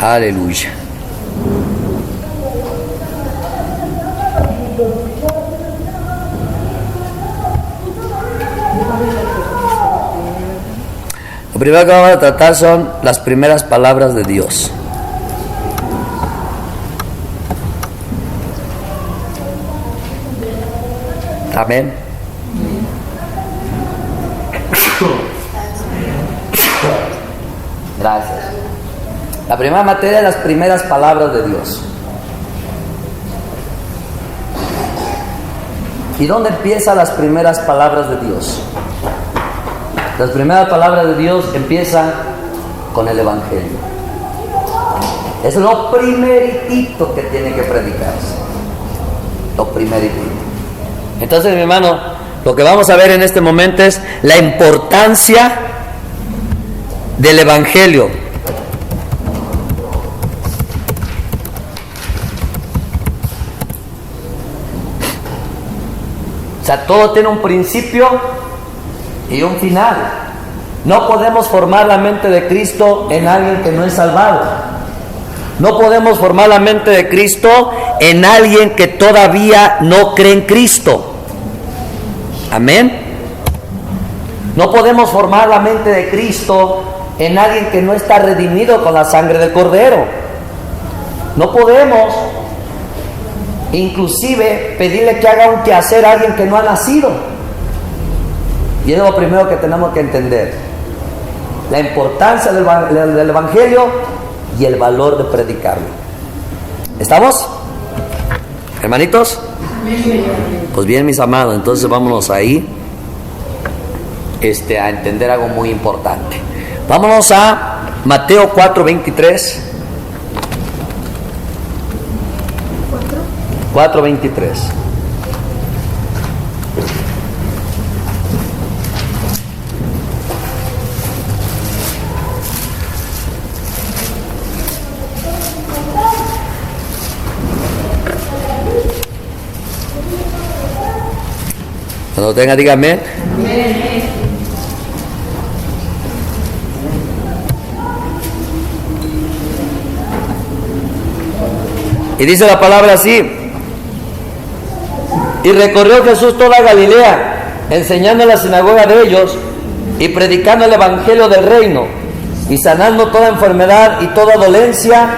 Aleluya. Lo primero que vamos a tratar son las primeras palabras de Dios. Amén. Gracias. La primera materia es las primeras palabras de Dios. ¿Y dónde empiezan las primeras palabras de Dios? Las primeras palabras de Dios empiezan con el Evangelio. Es lo primeritito que tiene que predicarse. Lo primeritito. Entonces, mi hermano, lo que vamos a ver en este momento es la importancia del Evangelio. O sea, todo tiene un principio y un final. No podemos formar la mente de Cristo en alguien que no es salvado. No podemos formar la mente de Cristo en alguien que todavía no cree en Cristo. Amén. No podemos formar la mente de Cristo en alguien que no está redimido con la sangre del Cordero. No podemos inclusive pedirle que haga un quehacer a alguien que no ha nacido. Y es lo primero que tenemos que entender: la importancia del Evangelio y el valor de predicarlo. ¿Estamos? ¿Hermanitos? Pues bien, mis amados, entonces vámonos ahí a entender algo muy importante. Vámonos a Mateo 4:23. 4:23. Cuando tenga, dígame. Y dice la palabra así: y recorrió Jesús toda Galilea, enseñando en la sinagoga de ellos y predicando el evangelio del reino y sanando toda enfermedad y toda dolencia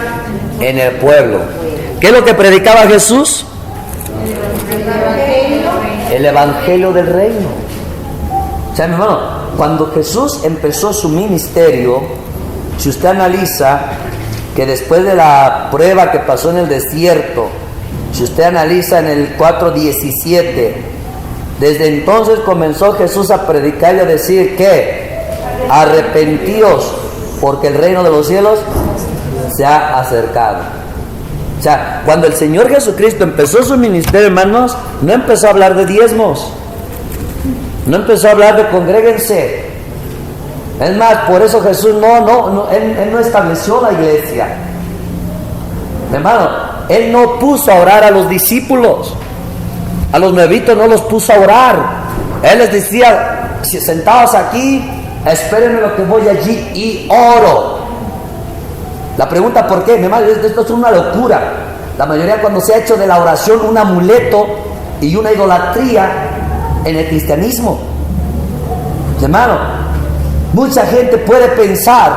en el pueblo. ¿Qué es lo que predicaba Jesús? El evangelio del reino. O sea, mi hermano, cuando Jesús empezó su ministerio, si usted analiza que después de la prueba que pasó en el desierto, si usted analiza en el 4:17, desde entonces comenzó Jesús a predicar y a decir que arrepentíos porque el reino de los cielos se ha acercado. O sea, cuando el Señor Jesucristo empezó su ministerio, hermanos, no empezó a hablar de diezmos, no empezó a hablar de congréguense. Es más, por eso Jesús Él no estableció la iglesia. Hermano, Él no puso a orar a los discípulos, a los nuevitos no los puso a orar. Él les decía: sentados aquí, espérenme lo que voy allí y oro. La pregunta: ¿por qué? Mi hermano, esto es una locura. La mayoría, cuando se ha hecho de la oración un amuleto y una idolatría en el cristianismo. Hermano, mucha gente puede pensar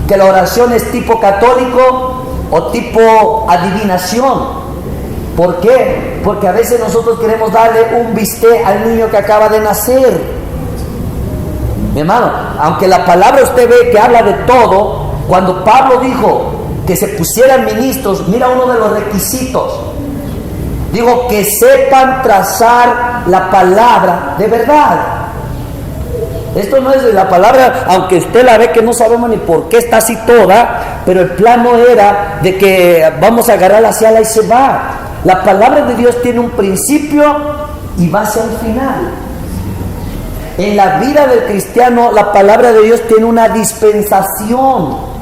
que la oración es tipo católico o tipo adivinación. ¿Por qué? Porque a veces nosotros queremos darle un bistec al niño que acaba de nacer. Mi hermano, aunque la palabra usted ve que habla de todo, cuando Pablo dijo que se pusieran ministros, mira uno de los requisitos. Digo, que sepan trazar la palabra de verdad. Esto no es de la palabra, aunque usted la ve que no sabemos ni por qué está así toda, pero el plan no era de que vamos a agarrar la ala y se va. La palabra de Dios tiene un principio y va hacia el final. En la vida del cristiano, la palabra de Dios tiene una dispensación.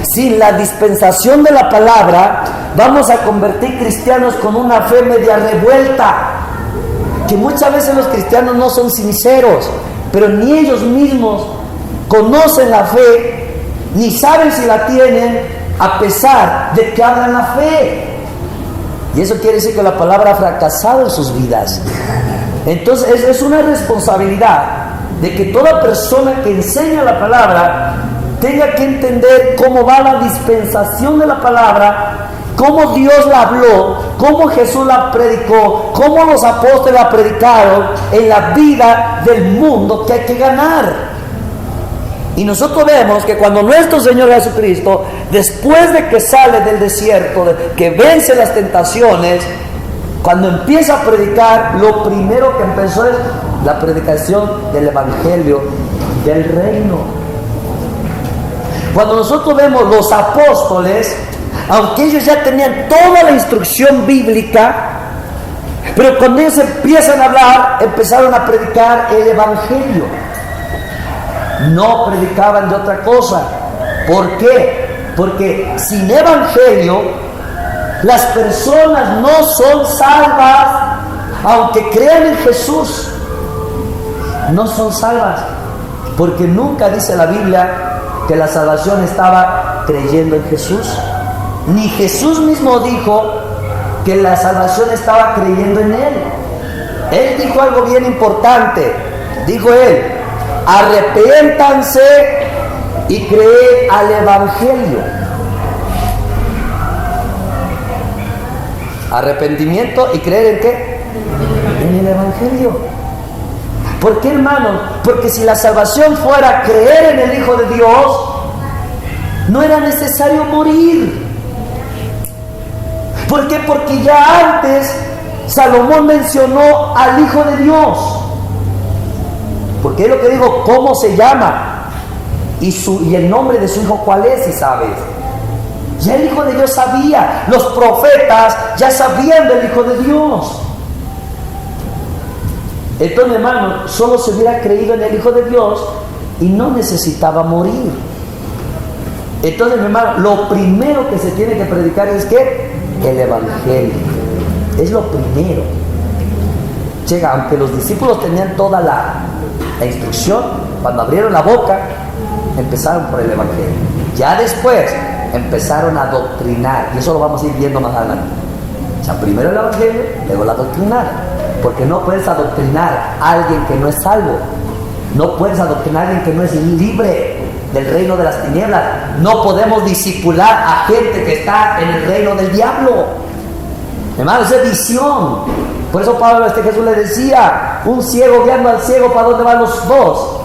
Sin la dispensación de la palabra, vamos a convertir cristianos con una fe media revuelta. Que muchas veces los cristianos no son sinceros, pero ni ellos mismos conocen la fe, ni saben si la tienen, a pesar de que hablan la fe. Y eso quiere decir que la palabra ha fracasado en sus vidas. Entonces es una responsabilidad de que toda persona que enseña la palabra tenga que entender cómo va la dispensación de la palabra, cómo Dios la habló, cómo Jesús la predicó, cómo los apóstoles la predicaron en la vida del mundo que hay que ganar. Y nosotros vemos que cuando nuestro Señor Jesucristo, después de que sale del desierto, que vence las tentaciones, cuando empieza a predicar, lo primero que empezó es la predicación del Evangelio del Reino. Cuando nosotros vemos los apóstoles, aunque ellos ya tenían toda la instrucción bíblica, pero cuando ellos empiezan a hablar, empezaron a predicar el Evangelio. No predicaban de otra cosa. ¿Por qué? Porque sin Evangelio las personas no son salvas, aunque crean en Jesús. No son salvas, porque nunca dice la Biblia que la salvación estaba creyendo en Jesús. Ni Jesús mismo dijo que la salvación estaba creyendo en Él. Él dijo algo bien importante. Dijo Él: arrepiéntanse y creed al Evangelio. Arrepentimiento y creer en qué? En el Evangelio. ¿Por qué, hermanos? Porque si la salvación fuera creer en el Hijo de Dios, no era necesario morir. ¿Por qué? Porque ya antes Salomón mencionó al Hijo de Dios. Porque es lo que digo, ¿cómo se llama? Y el nombre de su hijo, ¿cuál es? Si sabes. Ya el Hijo de Dios sabía. Los profetas ya sabían del Hijo de Dios. Entonces, hermano, solo se hubiera creído en el Hijo de Dios y no necesitaba morir. Entonces, mi hermano, lo primero que se tiene que predicar es ¿qué? El Evangelio. Es lo primero. Llega, aunque los discípulos tenían toda la instrucción, cuando abrieron la boca, empezaron por el Evangelio. Ya después empezaron a doctrinar, y eso lo vamos a ir viendo más adelante. O sea, primero el Evangelio, luego la doctrinada. Porque no puedes adoctrinar a alguien que no es salvo. No puedes adoctrinar a alguien que no es libre del reino de las tinieblas. No podemos discipular a gente que está en el reino del diablo. Hermano, esa es visión. Por eso Pablo Jesús le decía: un ciego guiando al ciego, ¿para dónde van los dos?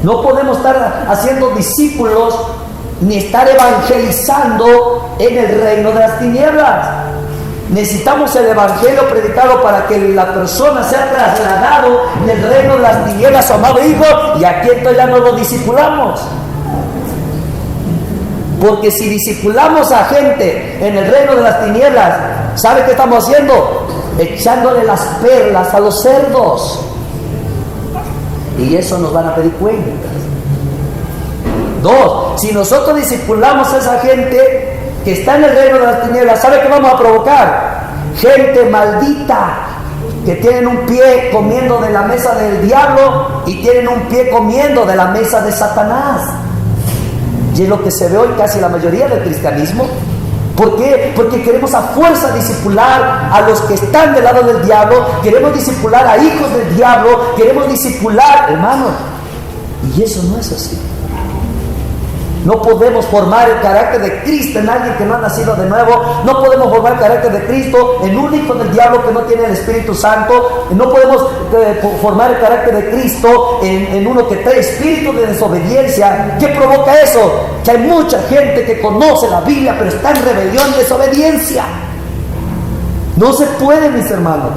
No podemos estar haciendo discípulos ni estar evangelizando en el reino de las tinieblas. Necesitamos el Evangelio predicado para que la persona sea trasladado del reino de las tinieblas, su amado hijo, y aquí entonces ya no lo discipulamos. Porque si discipulamos a gente en el reino de las tinieblas, ¿sabe qué estamos haciendo? Echándole las perlas a los cerdos. Y eso nos van a pedir cuentas. Dos, si nosotros discipulamos a esa gente que está en el reino de las tinieblas, ¿sabe qué vamos a provocar? Gente maldita, que tienen un pie comiendo de la mesa del diablo y tienen un pie comiendo de la mesa de Satanás. Y es lo que se ve hoy casi la mayoría del cristianismo. ¿Por qué? Porque queremos a fuerza discipular a los que están del lado del diablo, queremos discipular a hijos del diablo, queremos discipular, hermano. Y eso no es así. No podemos formar el carácter de Cristo en alguien que no ha nacido de nuevo. No podemos formar el carácter de Cristo en un hijo del diablo que no tiene el Espíritu Santo. No podemos formar el carácter de Cristo en uno que trae espíritu de desobediencia. ¿Qué provoca eso? Que hay mucha gente que conoce la Biblia pero está en rebelión y desobediencia. No se puede, mis hermanos.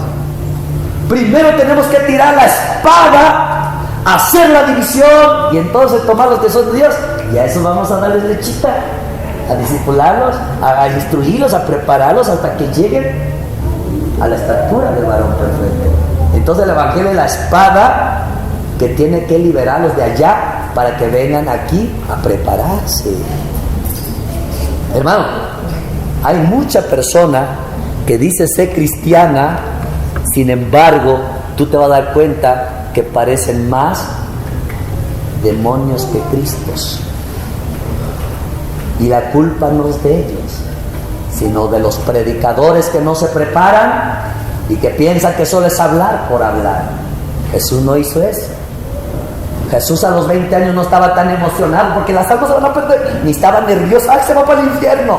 Primero tenemos que tirar la espada, hacer la división y entonces tomar los que son de Dios. Y a eso vamos a darles lechita, a discipularlos, a instruirlos, a prepararlos hasta que lleguen a la estatura del varón perfecto. Entonces el Evangelio es la espada que tiene que liberarlos de allá para que vengan aquí a prepararse. Hermano, hay mucha persona que dice ser cristiana, sin embargo, tú te vas a dar cuenta que parecen más demonios que Cristos. Y la culpa no es de ellos, sino de los predicadores que no se preparan y que piensan que solo es hablar por hablar. Jesús no hizo eso. Jesús a los 20 años no estaba tan emocionado porque las almas se van a perder, ni estaba nervioso, ¡ay, se va para el infierno!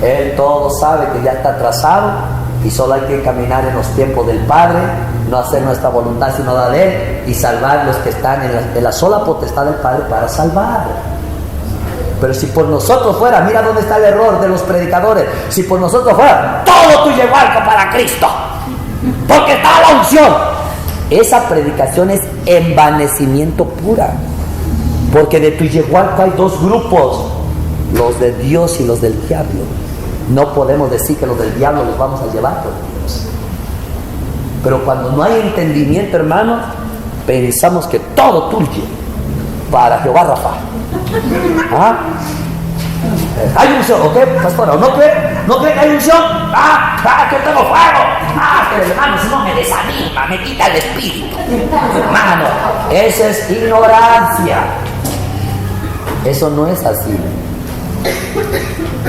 Él todo sabe que ya está atrasado y solo hay que caminar en los tiempos del Padre, no hacer nuestra voluntad sino la de Él, y salvar los que están en la sola potestad del Padre para salvar. Pero si por nosotros fuera, mira dónde está el error de los predicadores, si por nosotros fuera, todo tuyo igual para Cristo, porque está la unción. Esa predicación es envanecimiento pura, porque de tu yegualco hay dos grupos, los de Dios y los del diablo. No podemos decir que los del diablo los vamos a llevar por Dios. Pero cuando no hay entendimiento, hermanos, pensamos que todo tuyo para Jehová Rafa. ¿Ah? ¿Hay unción? ¿Ok, pastora? ¿No cree que hay unción? Que tengo fuego. Pero hermano, si no me desanima, me quita el espíritu. Hermano, eso es ignorancia. Eso no es así.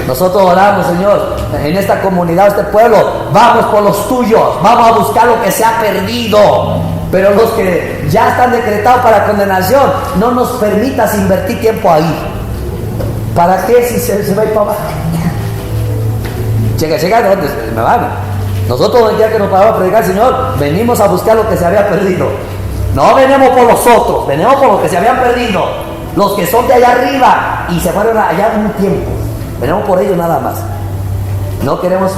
Nosotros oramos, Señor, en esta comunidad, este pueblo, vamos por los tuyos, vamos a buscar lo que se ha perdido. Pero los que ya están decretados para condenación, no nos permitas invertir tiempo ahí. ¿Para qué si se va a ir para abajo? Checa, ¿dónde me van? Nosotros el día que nos paramos a predicar, Señor, venimos a buscar lo que se había perdido. No venimos por los otros, venimos por los que se habían perdido. Los que son de allá arriba y se fueron allá un tiempo. Venimos por ellos nada más. No queremos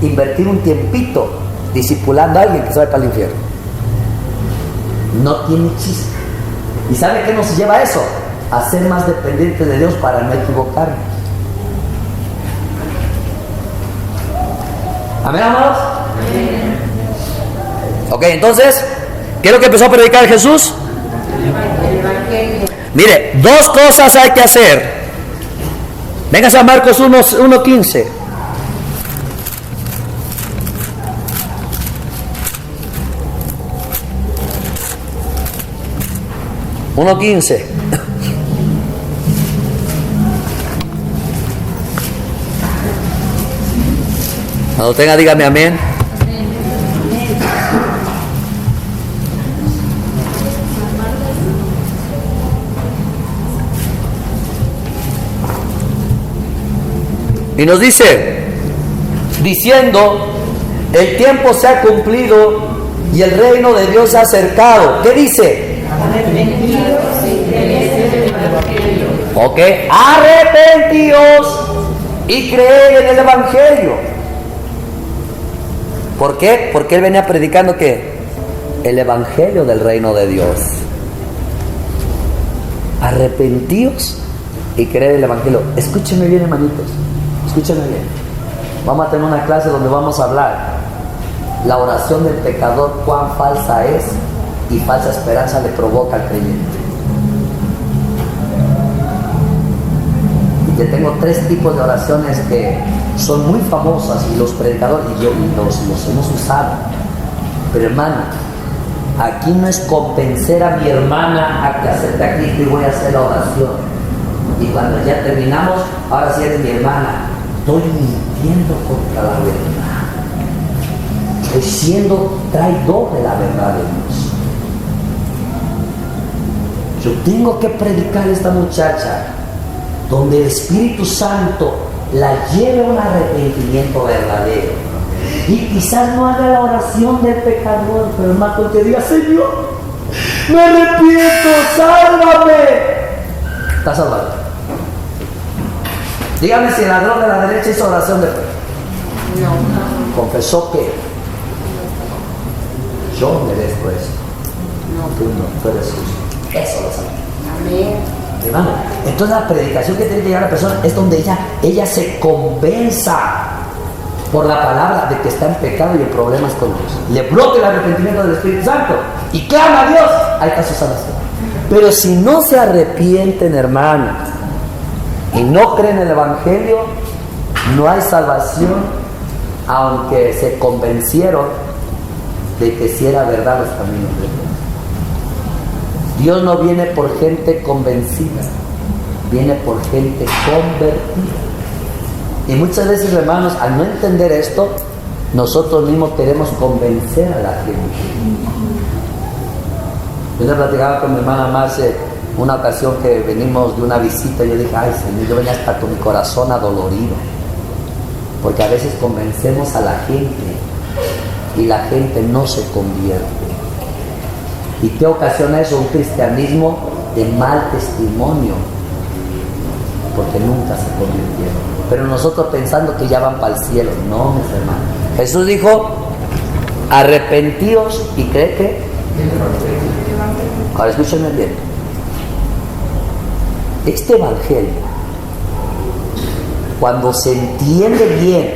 invertir un tiempito discipulando a alguien que se va para el infierno. No tiene chiste. ¿Y sabe qué nos lleva a eso? A ser más dependientes de Dios para no equivocarnos. ¿Amén, amados? Amén. Ok, entonces, ¿qué es lo que empezó a predicar Jesús? Mire, dos cosas hay que hacer. Véngase a Marcos 1:15. Cuando tenga, dígame amén. Y nos dice, diciendo, el tiempo se ha cumplido y el reino de Dios se ha acercado. ¿Qué dice? Ok, arrepentíos y creed en el Evangelio. ¿Por qué? Porque él venía predicando ¿qué? El Evangelio del reino de Dios. Arrepentíos y creed en el Evangelio. Escúchenme bien, hermanitos. Escúchenme bien. Vamos a tener una clase donde vamos a hablar la oración del pecador, cuán falsa es y falsa esperanza le provoca al creyente. Y te tengo tres tipos de oraciones que son muy famosas y los predicadores y yo los hemos usado. Pero hermano, aquí no es convencer a mi hermana a que acepte a Cristo y voy a hacer la oración. Y cuando ya terminamos, ahora sí eres mi hermana. Estoy mintiendo contra la verdad. Estoy siendo traidor de la verdad de Dios. Yo tengo que predicar a esta muchacha donde el Espíritu Santo la lleve a un arrepentimiento verdadero. Y quizás no haga la oración del pecador, pero hermano, que diga, Señor, me arrepiento, sálvame. Está salvado. Dígame si el ladrón de la derecha hizo oración de fe. No. Confesó que yo merezco eso. Tú eres justo. Eso lo sabe. Amén. Hermano, entonces la predicación que tiene que llegar a la persona es donde ella se convenza por la palabra de que está en pecado y en problemas con Dios. Le bloque el arrepentimiento del Espíritu Santo y clama a Dios. Ahí está su salvación. Pero si no se arrepienten, hermanos, y no creen en el Evangelio, no hay salvación, aunque se convencieron de que si era verdad los caminos de Dios. Dios no viene por gente convencida, viene por gente convertida. Y muchas veces, hermanos, al no entender esto, nosotros mismos queremos convencer a la gente. Yo le platicaba con mi hermana Marce una ocasión que venimos de una visita. Yo dije, ay Señor, yo venía hasta con mi corazón adolorido, porque a veces convencemos a la gente y la gente no se convierte. ¿Y qué ocasiona eso? Un cristianismo de mal testimonio, porque nunca se convirtieron. Pero nosotros pensando que ya van para el cielo. No, mis hermanos. Jesús dijo, arrepentíos y cree que. Ahora escúchenme bien. Este evangelio, cuando se entiende bien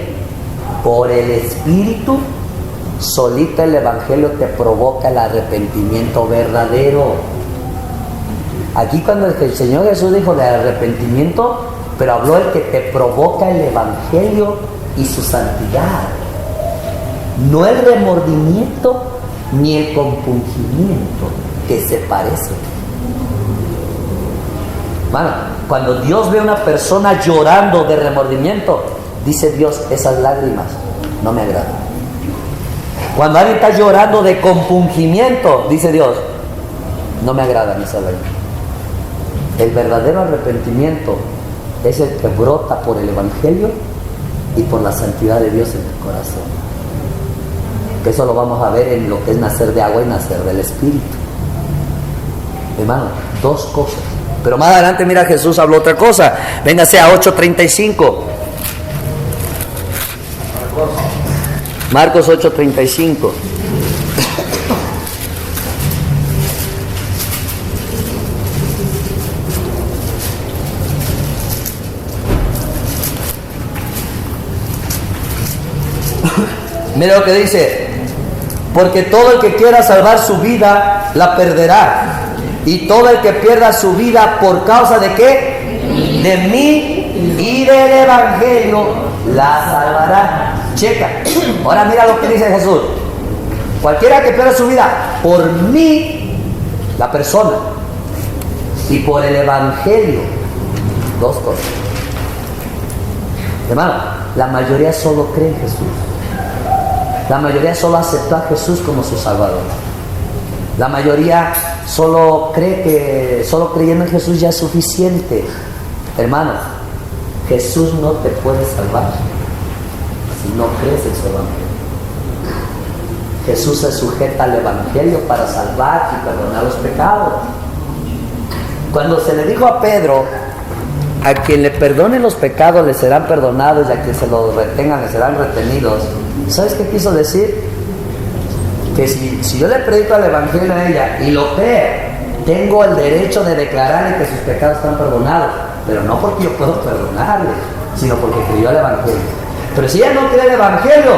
por el Espíritu, solita el evangelio te provoca el arrepentimiento verdadero. Aquí cuando el Señor Jesús dijo de arrepentimiento, pero habló el que te provoca el evangelio y su santidad, no el remordimiento ni el compungimiento, que se parecen. Bueno, cuando Dios ve a una persona llorando de remordimiento, dice Dios, esas lágrimas no me agradan. Cuando alguien está llorando de compungimiento, dice Dios, no me agradan esas lágrimas. El verdadero arrepentimiento es el que brota por el evangelio y por la santidad de Dios en tu corazón. Que eso lo vamos a ver en lo que es nacer de agua y nacer del Espíritu. Hermano, dos cosas. Pero más adelante, mira, Jesús habló otra cosa. Véngase a 8:35. Marcos 8:35. Mira lo que dice: porque todo el que quiera salvar su vida la perderá, y todo el que pierda su vida por causa de ¿qué? De mí y del evangelio la salvará. Checa, ahora mira lo que dice Jesús: cualquiera que pierda su vida por mí, la persona, y por el evangelio, dos cosas. Hermano, la mayoría solo cree en Jesús. La mayoría solo aceptó a Jesús como su Salvador. La mayoría solo cree que solo creyendo en Jesús ya es suficiente. Hermano, Jesús no te puede salvar si no crees en su evangelio. Jesús se sujeta al evangelio para salvar y perdonar los pecados. Cuando se le dijo a Pedro, a quien le perdone los pecados le serán perdonados, y a quien se los retengan le serán retenidos, ¿sabes qué quiso decir? Que si yo le predico el evangelio a ella y lo cree, tengo el derecho de declararle que sus pecados están perdonados, pero no porque yo puedo perdonarle, sino porque creyó el evangelio. Pero si ella no cree el evangelio,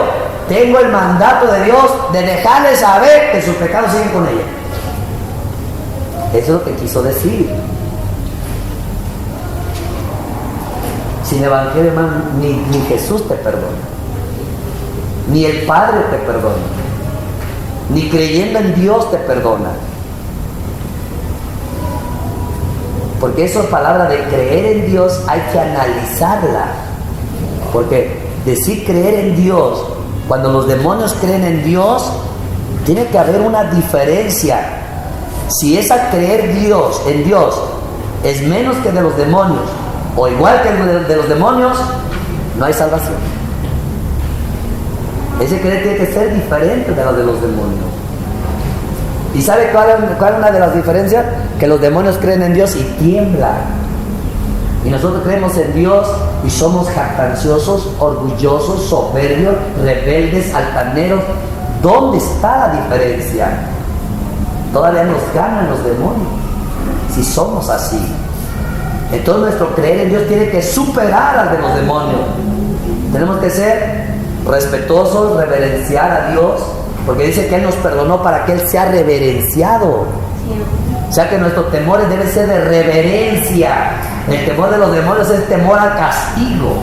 tengo el mandato de Dios de dejarle saber que sus pecados siguen con ella. Eso es lo que quiso decir. Sin evangelio, hermano, ni Jesús te perdona, ni el Padre te perdona, ni creyendo en Dios te perdona. Porque esa palabra de creer en Dios hay que analizarla. Porque decir creer en Dios, cuando los demonios creen en Dios, tiene que haber una diferencia. Si esa creer en Dios es menos que de los demonios, o igual que el de los demonios, no hay salvación. Ese creer tiene que ser diferente de lo de los demonios. ¿Y sabe cuál es una de las diferencias? Que los demonios creen en Dios y tiemblan. Y nosotros creemos en Dios y somos jactanciosos, orgullosos, soberbios, rebeldes, altaneros. ¿Dónde está la diferencia? Todavía nos ganan los demonios si somos así. Entonces nuestro creer en Dios tiene que superar al de los demonios. Tenemos que ser respetuosos, reverenciar a Dios, porque dice que Él nos perdonó para que Él sea reverenciado. O sea que nuestros temores deben ser de reverencia. El temor de los demonios es temor al castigo.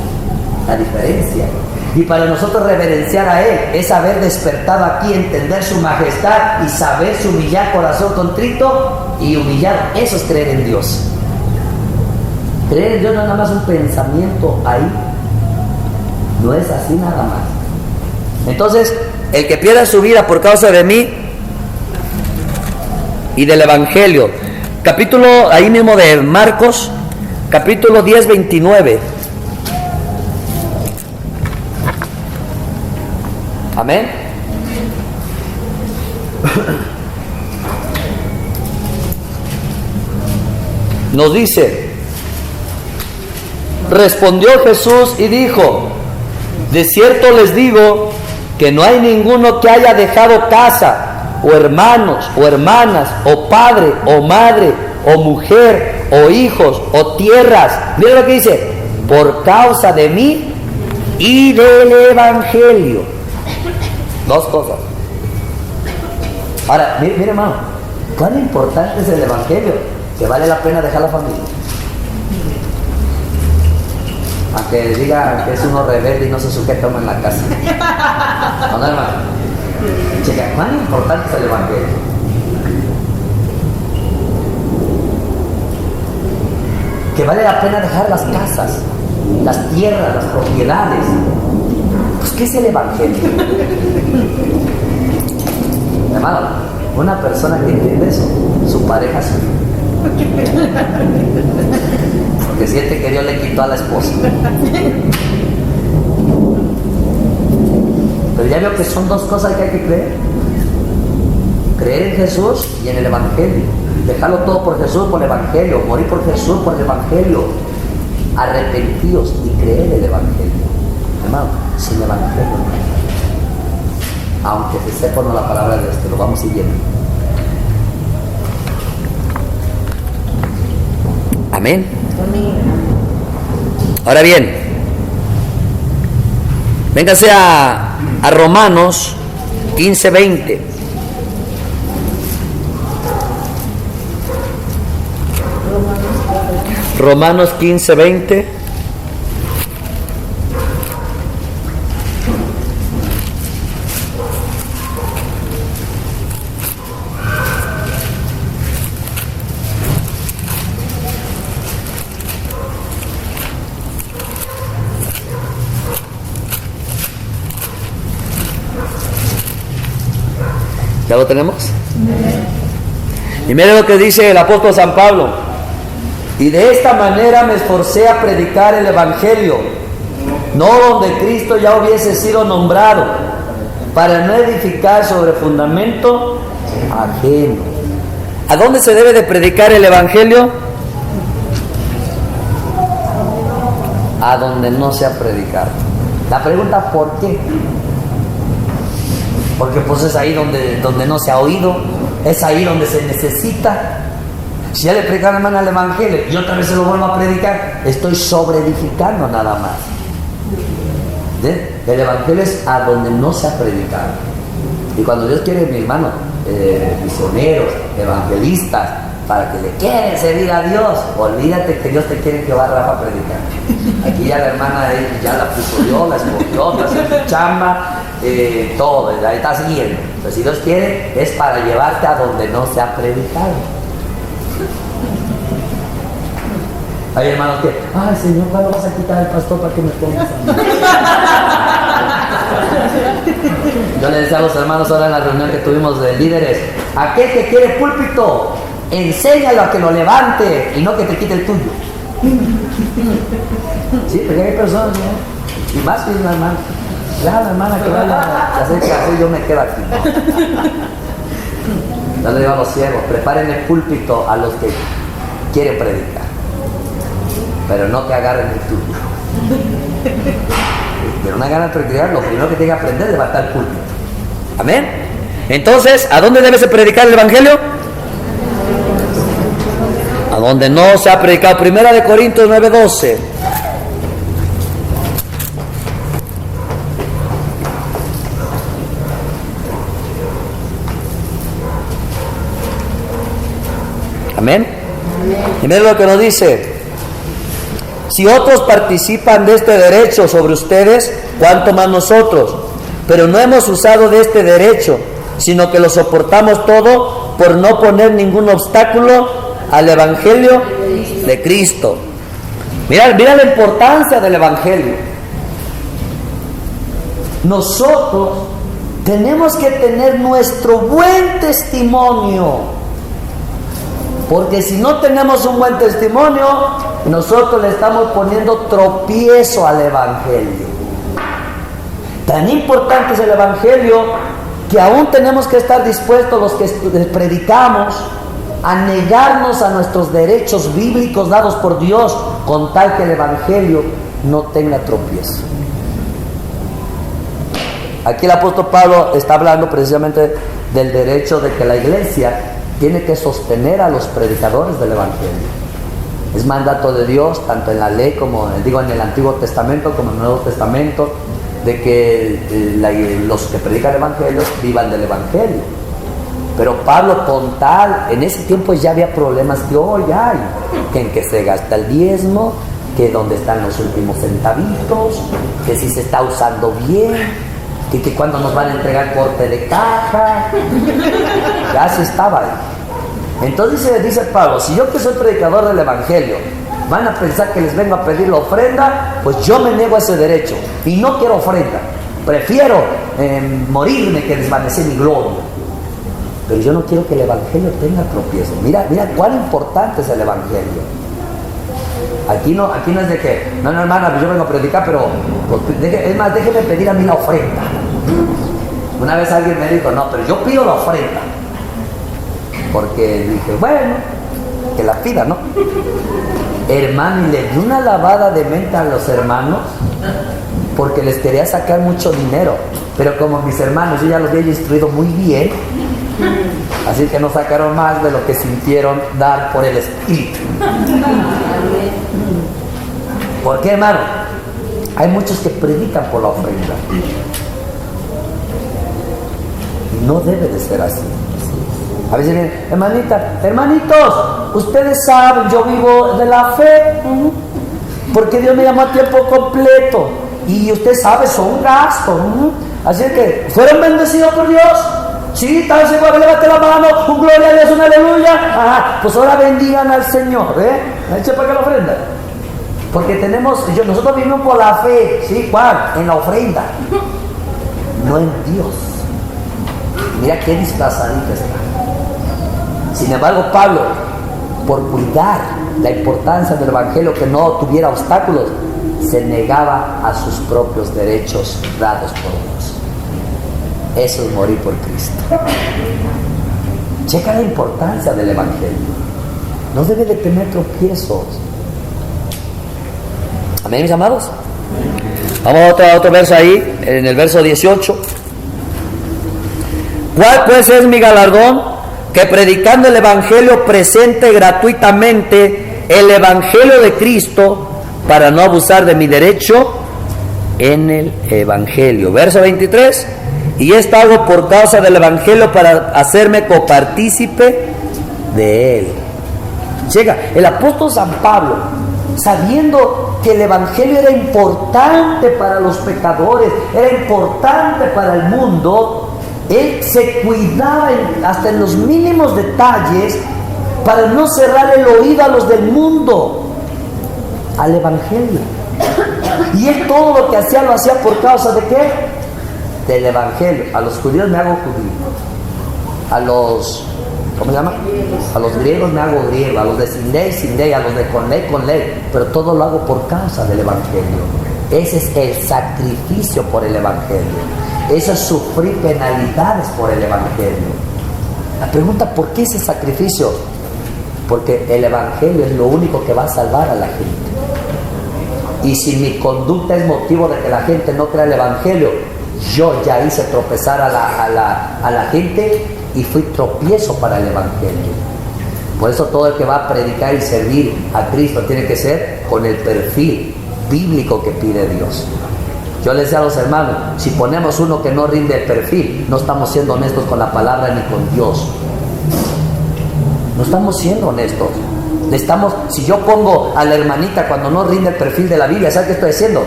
La diferencia. Y para nosotros reverenciar a Él es haber despertado aquí, entender su majestad y saberse humillar, corazón contrito y humillado. Eso es creer en Dios. Creer en Dios no es nada más un pensamiento ahí. No es así nada más. Entonces, el que pierda su vida por causa de mí y del Evangelio. Capítulo ahí mismo de Marcos, capítulo 10, 29. Amén. Nos dice, respondió Jesús y dijo, de cierto les digo que no hay ninguno que haya dejado casa, o hermanos, o hermanas, o padre, o madre, o mujer, o hijos, o tierras. Mira lo que dice, por causa de mí y del Evangelio. Dos cosas. Ahora, mire hermano, ¿cuán importante es el Evangelio? Que vale la pena dejar la familia. Aunque diga que es uno rebelde y no se sujeta uno en la casa. ¿No, hermano? Checa, ¿cuán importante es el Evangelio? Que vale la pena dejar las casas, las tierras, las propiedades. Pues, ¿qué es el Evangelio? Hermano, una persona que entiende eso, su pareja sufre. Porque siente que Dios le quitó a la esposa. Pero ya veo que son dos cosas que hay que creer. Creer en Jesús y en el Evangelio. Dejarlo todo por Jesús, por el Evangelio. Morir por Jesús, por el Evangelio. Arrepentidos y creer el Evangelio. Hermano, sin Evangelio no hay. Aunque se sepa o no la palabra de Dios, que lo vamos siguiendo. Amén. Ahora bien, véngase a Romanos 15:20. Romanos 15:20. ¿Ya lo tenemos? Y mire lo que dice el apóstol San Pablo. Y de esta manera me esforcé a predicar el Evangelio, no donde Cristo ya hubiese sido nombrado, para no edificar sobre fundamento ajeno. ¿A dónde se debe de predicar el Evangelio? A donde no se ha predicado. La pregunta, ¿por qué? Porque pues es ahí donde no se ha oído, es ahí donde se necesita. Si ya le predicaron, hermano, el Evangelio y otra vez se lo vuelvo a predicar, estoy sobreedificando nada más. ¿Sí? El Evangelio es a donde no se ha predicado. Y cuando Dios quiere, mi hermano, misioneros, evangelistas, para que le quieran servir a Dios, olvídate que Dios te quiere que va a Rafa a predicar. Aquí ya la hermana ya la puso Dios, la escogió, la hace su chamba, todo, ahí está siguiendo. Pero si Dios quiere, es para llevarte a donde no se ha predicado. Hay hermanos que, ay Señor, ¿cuándo vas a quitar al pastor para que me pongas a mí? Yo le decía a los hermanos ahora en la reunión que tuvimos de líderes, aquel que quiere púlpito, enséñalo a que lo levante y no que te quite el tuyo. Sí, porque hay personas, ¿no? Y más que una hermana. La hermana que vaya a hacer café, yo me quedo aquí. No le digo a los siervos, preparen el púlpito a los que quieren predicar, pero no que agarren el tuyo. Pero una gana de predicar, lo primero que tiene que aprender es levantar el púlpito. Amén. Entonces, ¿a dónde debe predicar el Evangelio? A donde no se ha predicado. Primera de Corintios 9:12. Amén. Y miren lo que nos dice. Si otros participan de este derecho sobre ustedes, ¿cuánto más nosotros? Pero no hemos usado de este derecho, sino que lo soportamos todo por no poner ningún obstáculo al Evangelio de Cristo. Mira la importancia del Evangelio. Nosotros tenemos que tener nuestro buen testimonio, porque si no tenemos un buen testimonio, nosotros le estamos poniendo tropiezo al Evangelio. Tan importante es el Evangelio que aún tenemos que estar dispuestos los que predicamos a negarnos a nuestros derechos bíblicos dados por Dios con tal que el Evangelio no tenga tropiezo. Aquí el apóstol Pablo está hablando precisamente del derecho de que la iglesia tiene que sostener a los predicadores del Evangelio. Es mandato de Dios, tanto en la ley como en el Antiguo Testamento como en el Nuevo Testamento, de que los que predican el Evangelio vivan del Evangelio. Pero Pablo, con tal, en ese tiempo ya había problemas que hoy hay, que en que se gasta el diezmo, que dónde están los últimos centavitos, que si se está usando bien, que cuando nos van a entregar corte de caja. Ya se estaba ahí. Entonces dice Pablo, si yo que soy predicador del Evangelio van a pensar que les vengo a pedir la ofrenda, pues yo me niego a ese derecho y no quiero ofrenda. Prefiero morirme que desvanecer mi gloria. Pero yo no quiero que el Evangelio tenga tropiezo. Mira cuán importante es el Evangelio. Aquí no es de que, no hermana, pues yo vengo a predicar, pero pues, es más, déjeme pedir a mí la ofrenda. Una vez alguien me dijo, no, pero yo pido la ofrenda. Porque dije, bueno, que la pida, ¿no? Hermano, y le di una lavada de mente a los hermanos porque les quería sacar mucho dinero. Pero como mis hermanos, yo ya los había instruido muy bien, así que no sacaron más de lo que sintieron dar por el Espíritu. ¿Por qué, hermano? Hay muchos que predican por la ofrenda. No debe de ser así. A veces vienen, hermanitos, ustedes saben, yo vivo de la fe, porque Dios me llamó a tiempo completo, y usted sabe, son gastos, así que, ¿fueron bendecidos por Dios? Sí, tal vez igual, levante la mano, un gloria a Dios, un aleluya. Ajá, pues ahora bendigan al Señor, eche para que la ofrenda. Porque nosotros vivimos por la fe, ¿sí? ¿Cuál? En la ofrenda, no en Dios. Mira qué disfrazadito está. Sin embargo, Pablo, por cuidar la importancia del Evangelio, que no tuviera obstáculos, se negaba a sus propios derechos dados por Dios. Eso es morir por Cristo. Checa la importancia del Evangelio. No debe de tener tropiezos. Amén, mis amados. Vamos a otro verso ahí, en el verso 18. ¿Cuál pues es mi galardón? Que predicando el Evangelio presente gratuitamente el Evangelio de Cristo para no abusar de mi derecho en el Evangelio. Verso 23. Y esto hago por causa del Evangelio para hacerme copartícipe de él. Llega el apóstol San Pablo, sabiendo que el Evangelio era importante para los pecadores, era importante para el mundo, él se cuidaba hasta en los mínimos detalles para no cerrar el oído a los del mundo al Evangelio. Y él todo lo que hacía lo hacía por causa de ¿qué? Del Evangelio. A los judíos me hago judío, a los, ¿cómo se llama? A los griegos me hago griego, a los de sin ley, a los de con ley, pero todo lo hago por causa del Evangelio. Ese es el sacrificio por el Evangelio. Eso es sufrir penalidades por el Evangelio. La pregunta, ¿por qué ese sacrificio? Porque el Evangelio es lo único que va a salvar a la gente. Y si mi conducta es motivo de que la gente no crea el Evangelio, yo ya hice tropezar a la gente y fui tropiezo para el Evangelio. Por eso todo el que va a predicar y servir a Cristo tiene que ser con el perfil bíblico que pide Dios. Yo les decía a los hermanos, si ponemos uno que no rinde el perfil, no estamos siendo honestos con la palabra ni con Dios. No estamos siendo honestos. Si yo pongo a la hermanita cuando no rinde el perfil de la Biblia, ¿sabes qué estoy haciendo?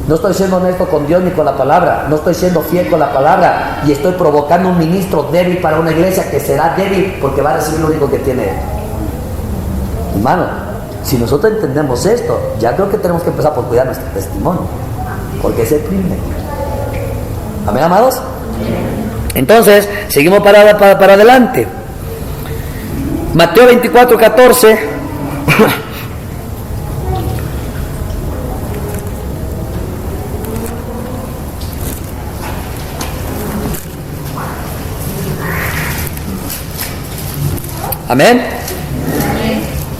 No estoy siendo honesto con Dios ni con la palabra. No estoy siendo fiel con la palabra. Y estoy provocando un ministro débil para una iglesia que será débil porque va a recibir lo único que tiene. Hermano, Si nosotros entendemos esto, ya creo que tenemos que empezar por cuidar nuestro testimonio, porque es el primero. ¿Amén, amados? Entonces, seguimos para adelante. Mateo 24:14. Amén.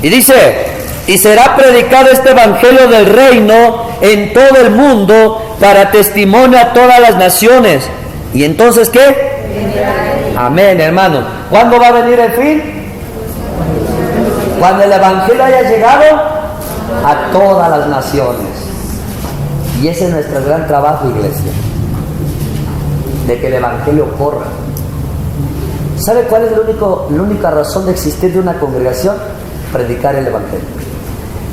Y dice, y será predicado este evangelio del reino en todo el mundo para testimonio a todas las naciones. ¿Y entonces qué? Amén, hermano. ¿Cuándo va a venir el fin? Cuando el evangelio haya llegado a todas las naciones. Y ese es nuestro gran trabajo, iglesia, de que el evangelio corra. ¿Sabe cuál es la única razón de existir de una congregación? Predicar el evangelio.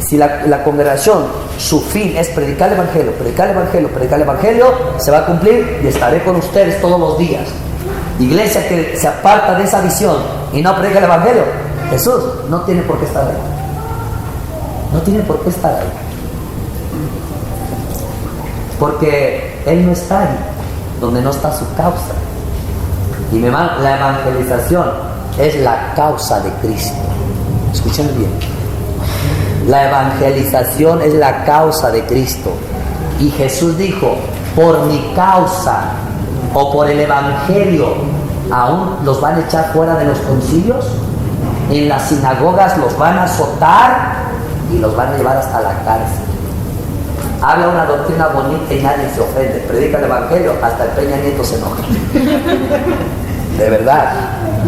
Si la congregación, su fin es predicar el evangelio, predicar el evangelio, predicar el evangelio, se va a cumplir y estaré con ustedes todos los días. Iglesia que se aparta de esa visión y no predica el evangelio, Jesús no tiene por qué estar ahí. No tiene por qué estar ahí. Porque Él no está ahí donde no está su causa. Y la evangelización es la causa de Cristo. Escuchen bien. La evangelización es la causa de Cristo. Y Jesús dijo, por mi causa o por el evangelio, ¿aún los van a echar fuera de los concilios? En las sinagogas los van a azotar y los van a llevar hasta la cárcel. Habla una doctrina bonita y nadie se ofende. Predica el evangelio, hasta el Peña Nieto se enoja. De verdad.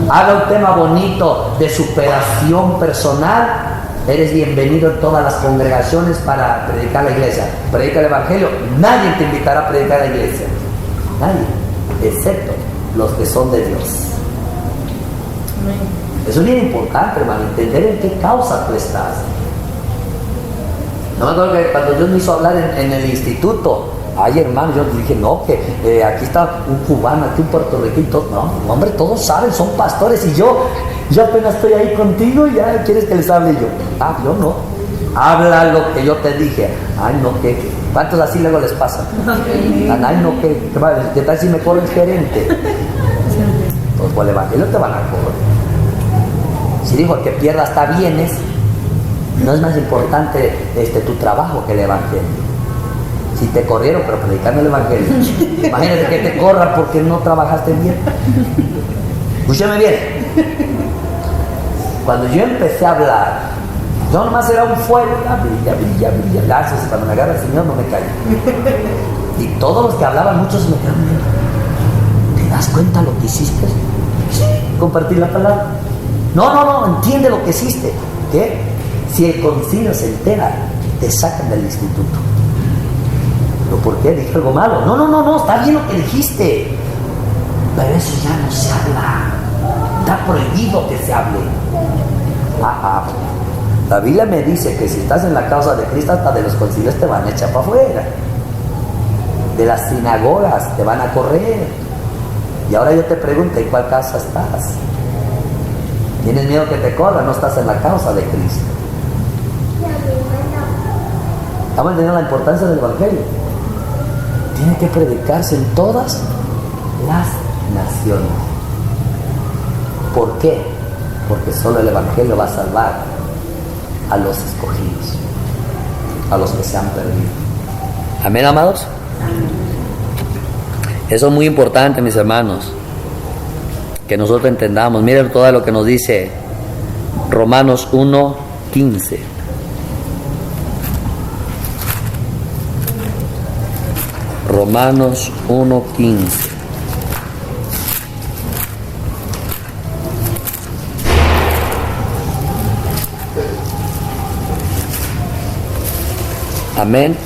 Habla un tema bonito de superación personal. Eres bienvenido en todas las congregaciones para predicar la iglesia. Predica el evangelio. Nadie te invitará a predicar la iglesia. Nadie. Excepto los que son de Dios. Eso es bien importante, hermano. Entender en qué causa tú estás. No me acuerdo que cuando Dios me hizo hablar en el instituto, ay, hermano, yo dije, no, que aquí está un cubano, aquí un puertorriqueño. No, hombre, todos saben, son pastores. Y yo apenas estoy ahí contigo y ya quieres que les hable yo. Yo no. Habla lo que yo te dije. Ay, no, ¿qué? ¿Cuántos así luego les pasa? Ay, no, ¿qué tal si me corre el gerente? Pues por el evangelio te van a correr. Si dijo que pierda hasta bienes, no es más importante tu trabajo que el evangelio. Si te corrieron, pero predicando el evangelio, imagínate que te corran porque no trabajaste bien. Escúcheme bien. Cuando yo empecé a hablar, yo nomás era un fuego, brilla. Gracias, cuando me agarra el Señor no me callo. Y todos los que hablaban, muchos me quedaron viendo. ¿Te das cuenta lo que hiciste? Sí, compartir la palabra. No, entiende lo que hiciste. ¿Qué? Si el concilio se entera, te sacan del instituto. ¿Pero por qué? ¿Dije algo malo? No, está bien lo que dijiste. Pero eso ya no se habla. Está prohibido que se hable. La Biblia me dice que si estás en la causa de Cristo, hasta de los concilios te van a echar para afuera. De las sinagogas te van a correr. Y ahora yo te pregunto, ¿en cuál causa estás? ¿Tienes miedo que te corra? No estás en la causa de Cristo. Estamos entendiendo la importancia del evangelio. Tiene que predicarse en todas las naciones. ¿Por qué? Porque solo el evangelio va a salvar a los escogidos, a los que se han perdido. Amén, amados. Eso es muy importante, mis hermanos, que nosotros entendamos. Miren todo lo que nos dice Romanos 1:15. Romanos 1:15. Amén.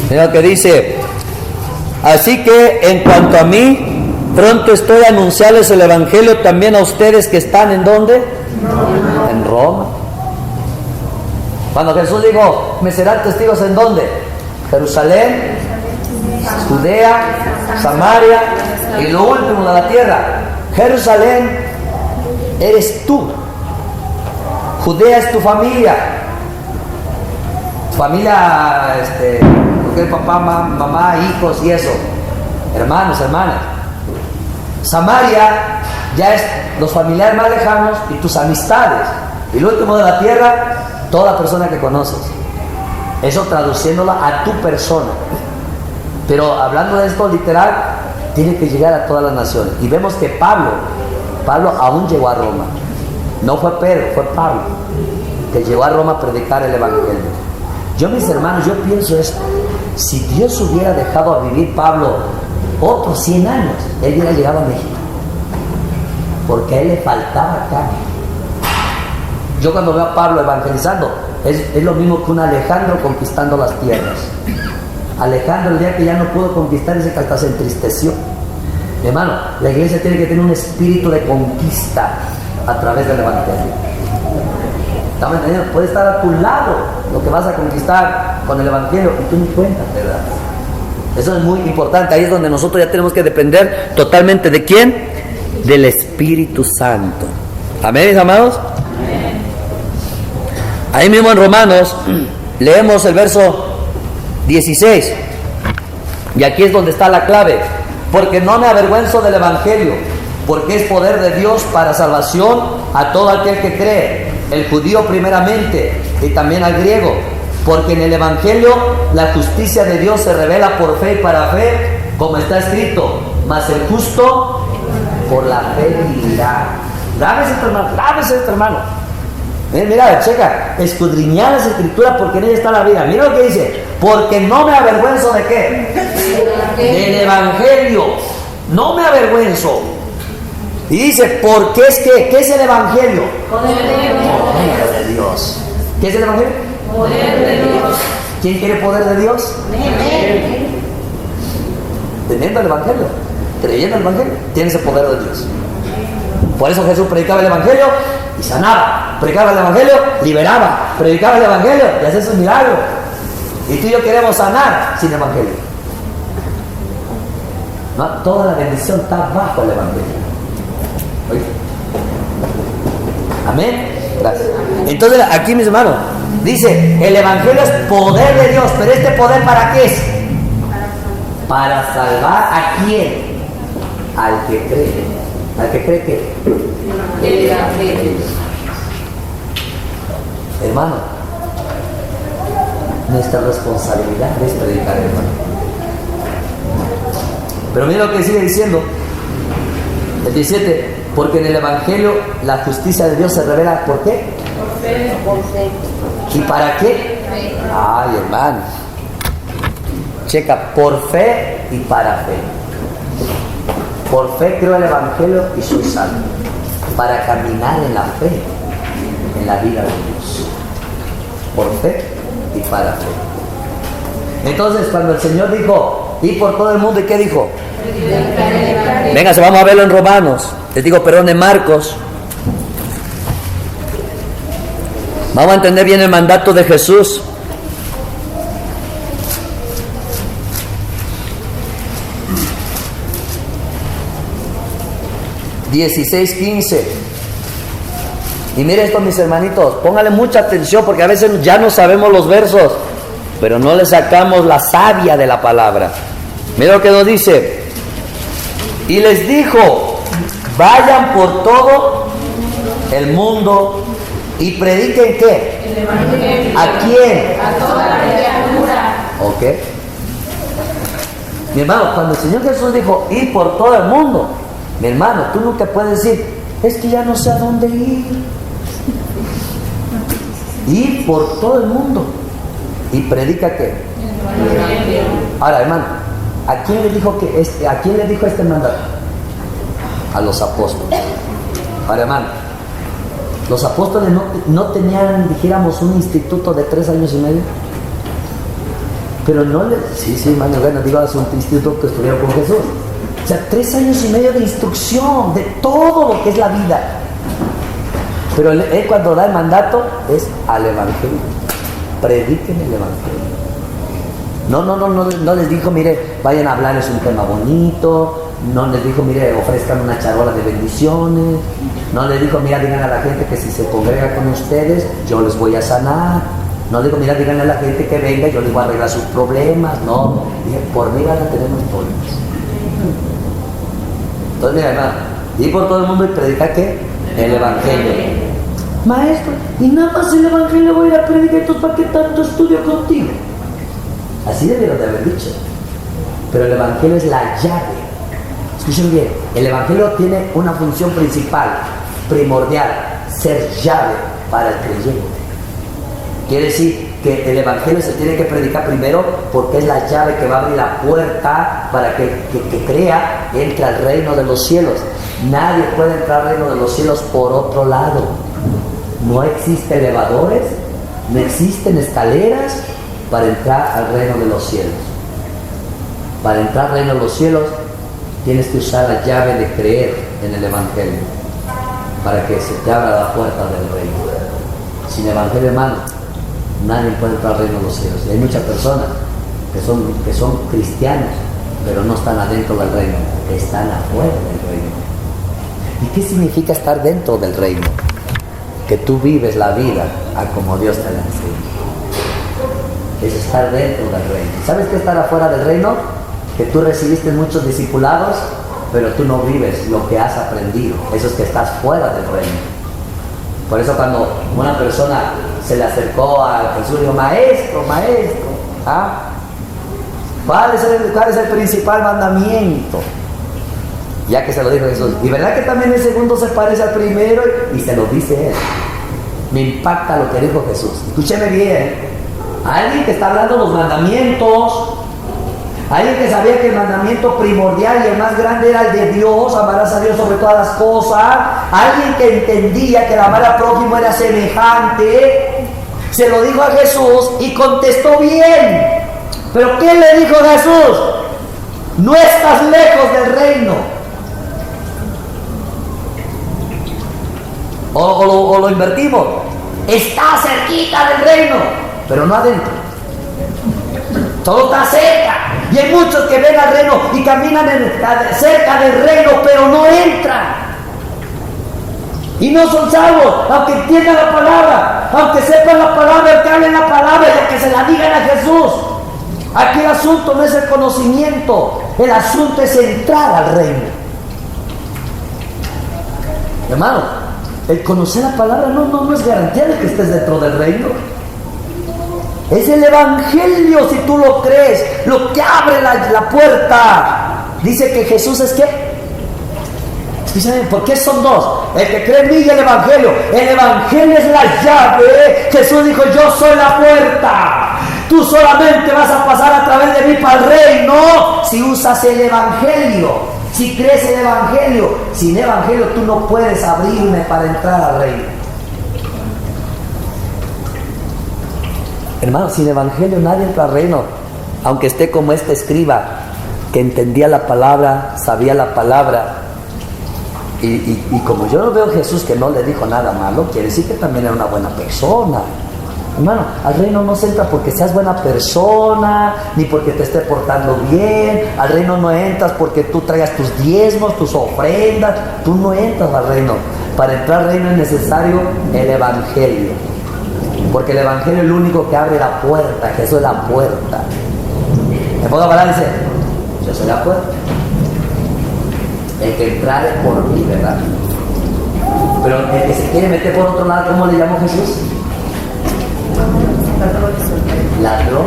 Mira lo que dice: así que en cuanto a mí, pronto estoy a anunciarles el evangelio también a ustedes que están ¿en dónde? En Roma. Cuando Jesús dijo, me serán testigos ¿en dónde? Jerusalén, Judea, Samaria y lo último de la tierra. Jerusalén eres tú. Judea es tu familia. Familia, porque papá, mamá, hijos y eso. Hermanos, hermanas. Samaria ya es los familiares más lejanos y tus amistades. Y lo último de la tierra, toda persona que conoces. Eso traduciéndola a tu persona. Pero hablando de esto literal, tiene que llegar a todas las naciones. Y vemos que Pablo aún llegó a Roma. No fue Pedro, fue Pablo, que llegó a Roma a predicar el evangelio. Yo, mis hermanos, yo pienso esto. Si Dios hubiera dejado a vivir Pablo otros 100 años, él hubiera llegado a México. Porque a él le faltaba carne. Yo cuando veo a Pablo evangelizando, es lo mismo que un Alejandro conquistando las tierras. Alejandro, el día que ya no pudo conquistar, ese que hasta se entristeció. Mi hermano, la iglesia tiene que tener un espíritu de conquista a través del evangelio. ¿Estamos entendiendo? Puede estar a tu lado lo que vas a conquistar con el evangelio y tú ni cuenta, ¿verdad? Eso es muy importante. Ahí es donde nosotros ya tenemos que depender totalmente ¿de quién? Del Espíritu Santo. Amén, mis amados. Amén. Ahí mismo en Romanos leemos el verso 16. Y aquí es donde está la clave. Porque no me avergüenzo del evangelio, porque es poder de Dios para salvación a todo aquel que cree, el judío primeramente y también al griego. Porque en el evangelio la justicia de Dios se revela por fe y para fe, como está escrito: mas el justo por la fe vivirá. Grábese esto, hermano. Mira, checa, escudriñad las escrituras porque en ella está la vida. Mira lo que dice: porque no me avergüenzo de qué, del evangelio, no me avergüenzo. Y dice, ¿por qué es que? ¿Qué es el evangelio? Poder de Dios. ¿Qué es el evangelio? Poder de Dios. ¿Quién quiere poder de Dios? Teniendo el evangelio, creyendo el evangelio, tiene ese poder de Dios. Por eso Jesús predicaba el evangelio y sanaba, predicaba el evangelio, liberaba, predicaba el evangelio y hacía sus milagros. Y tú y yo queremos sanar sin evangelio. No, toda la bendición está bajo el evangelio. ¿Oye? Amén. Gracias. Entonces aquí, mis hermanos, dice, el evangelio es poder de Dios, pero este poder ¿para qué es? Para salvar ¿a quién? Al que cree. ¿Al que cree qué? El evangelio. Hermano, nuestra responsabilidad es predicar el evangelio. Pero mira lo que sigue diciendo el 17: porque en el evangelio la justicia de Dios se revela ¿por qué? Por fe. ¿Y para qué? Ay, hermano, checa, por fe y para fe. Por fe creo el evangelio y soy salvo, para caminar en la fe, en la vida de Dios. Por fe y para fe. Entonces, cuando el Señor dijo, y por todo el mundo, ¿y qué dijo? Véngase, vamos a verlo en Romanos. Les digo, perdón, en Marcos. Vamos a entender bien el mandato de Jesús. (16:15) Y mire esto, mis hermanitos, póngale mucha atención porque a veces ya no sabemos los versos, pero no le sacamos la savia de la palabra. Mira lo que nos dice: y les dijo, vayan por todo el mundo y prediquen ¿qué? ¿A quién? A toda la criatura. ¿Ok? Mi hermano, cuando el Señor Jesús dijo, ir por todo el mundo, mi hermano, tú nunca puedes decir, es que ya no sé a dónde ir. Ir por todo el mundo y predica ¿qué? Ahora, hermano, ¿a quién le dijo este mandato? A los apóstoles. Ahora, hermano, los apóstoles no tenían, dijéramos, un instituto de 3 años y medio. Pero no le... Sí, hermano, bueno, digo, es un instituto que estudiaron con Jesús. O sea, 3 años y medio de instrucción de todo lo que es la vida. Pero él cuando da el mandato es al evangelio. Prediquen el evangelio. No les dijo, mire, vayan a hablarles un tema bonito. No les dijo, mire, ofrezcan una charola de bendiciones. No les dijo, mira, digan a la gente que si se congrega con ustedes, yo les voy a sanar. No les digo, mira, díganle a la gente que venga, yo les voy a arreglar sus problemas. No, dije, por mí van a tener más problemas. Entonces, mira, hermano, y por todo el mundo y predica ¿qué? El Evangelio. Maestro, y nada más el Evangelio voy a ir a predicar, entonces ¿para qué tanto estudio contigo? Así debieron de haber dicho. Pero el Evangelio es la llave. Escuchen bien, el Evangelio tiene una función principal, primordial, ser llave para el creyente. Quiere decir que el Evangelio se tiene que predicar primero porque es la llave que va a abrir la puerta para que crea, entre al reino de los cielos. Nadie puede entrar al reino de los cielos por otro lado. No existen elevadores, no existen escaleras para entrar al reino de los cielos. Para entrar al reino de los cielos tienes que usar la llave de creer en el Evangelio para que se te abra la puerta del reino. Sin Evangelio, hermano, nadie puede entrar al reino de los cielos. Y hay muchas personas que son cristianos, pero no están adentro del reino, están afuera del reino. ¿Y qué significa estar dentro del reino? Que tú vives la vida a como Dios te la enseña. Es estar dentro del reino. ¿Sabes qué es estar afuera del reino? Que tú recibiste muchos discipulados, pero tú no vives lo que has aprendido. Eso es que estás fuera del reino. Por eso cuando una persona se le acercó a Jesús y dijo, maestro, ¿cuál es el principal mandamiento? Ya que se lo dijo Jesús. Y verdad que también el segundo se parece al primero y se lo dice él. Me impacta lo que dijo Jesús. Escúcheme bien. Alguien que está hablando de los mandamientos, alguien que sabía que el mandamiento primordial y el más grande era el de Dios, amarás a Dios sobre todas las cosas, alguien que entendía que el amar al prójimo era semejante, se lo dijo a Jesús y contestó bien. ¿Pero qué le dijo Jesús? No estás lejos del reino. O lo invertimos. Está cerquita del reino, pero no adentro. Todo está cerca. Y hay muchos que ven al reino y caminan cerca del reino, pero no entran. Y no son salvos, aunque entiendan la palabra, aunque sepan la palabra, que hablen la palabra y que se la digan a Jesús. Aquí el asunto no es el conocimiento, el asunto es entrar al reino. Hermano, el conocer la palabra no es garantía de que estés dentro del reino. Es el Evangelio, si tú lo crees, lo que abre la puerta. Dice que Jesús es ¿qué? ¿Por qué son dos? El que cree en mí y el Evangelio. El Evangelio es la llave. Jesús dijo, yo soy la puerta. Tú solamente vas a pasar a través de mí para el reino si usas el Evangelio. Si crees el Evangelio. Sin Evangelio tú no puedes abrirme para entrar al reino. Hermano, sin Evangelio nadie entra al reino. Aunque esté como este escriba, que entendía la palabra, sabía la palabra. Y como yo no veo a Jesús que no le dijo nada malo, quiere decir que también era una buena persona. Hermano, al reino no se entra porque seas buena persona, ni porque te esté portando bien. Al reino no entras porque tú traigas tus diezmos, tus ofrendas. Tú no entras al reino. Para entrar al reino es necesario el Evangelio. Porque el Evangelio es el único que abre la puerta. Jesús es la puerta. En pocas palabras dice, yo soy la puerta. El que entrare por mí, ¿verdad? Pero el que se quiere meter por otro lado, ¿cómo le llamó Jesús? Ladrón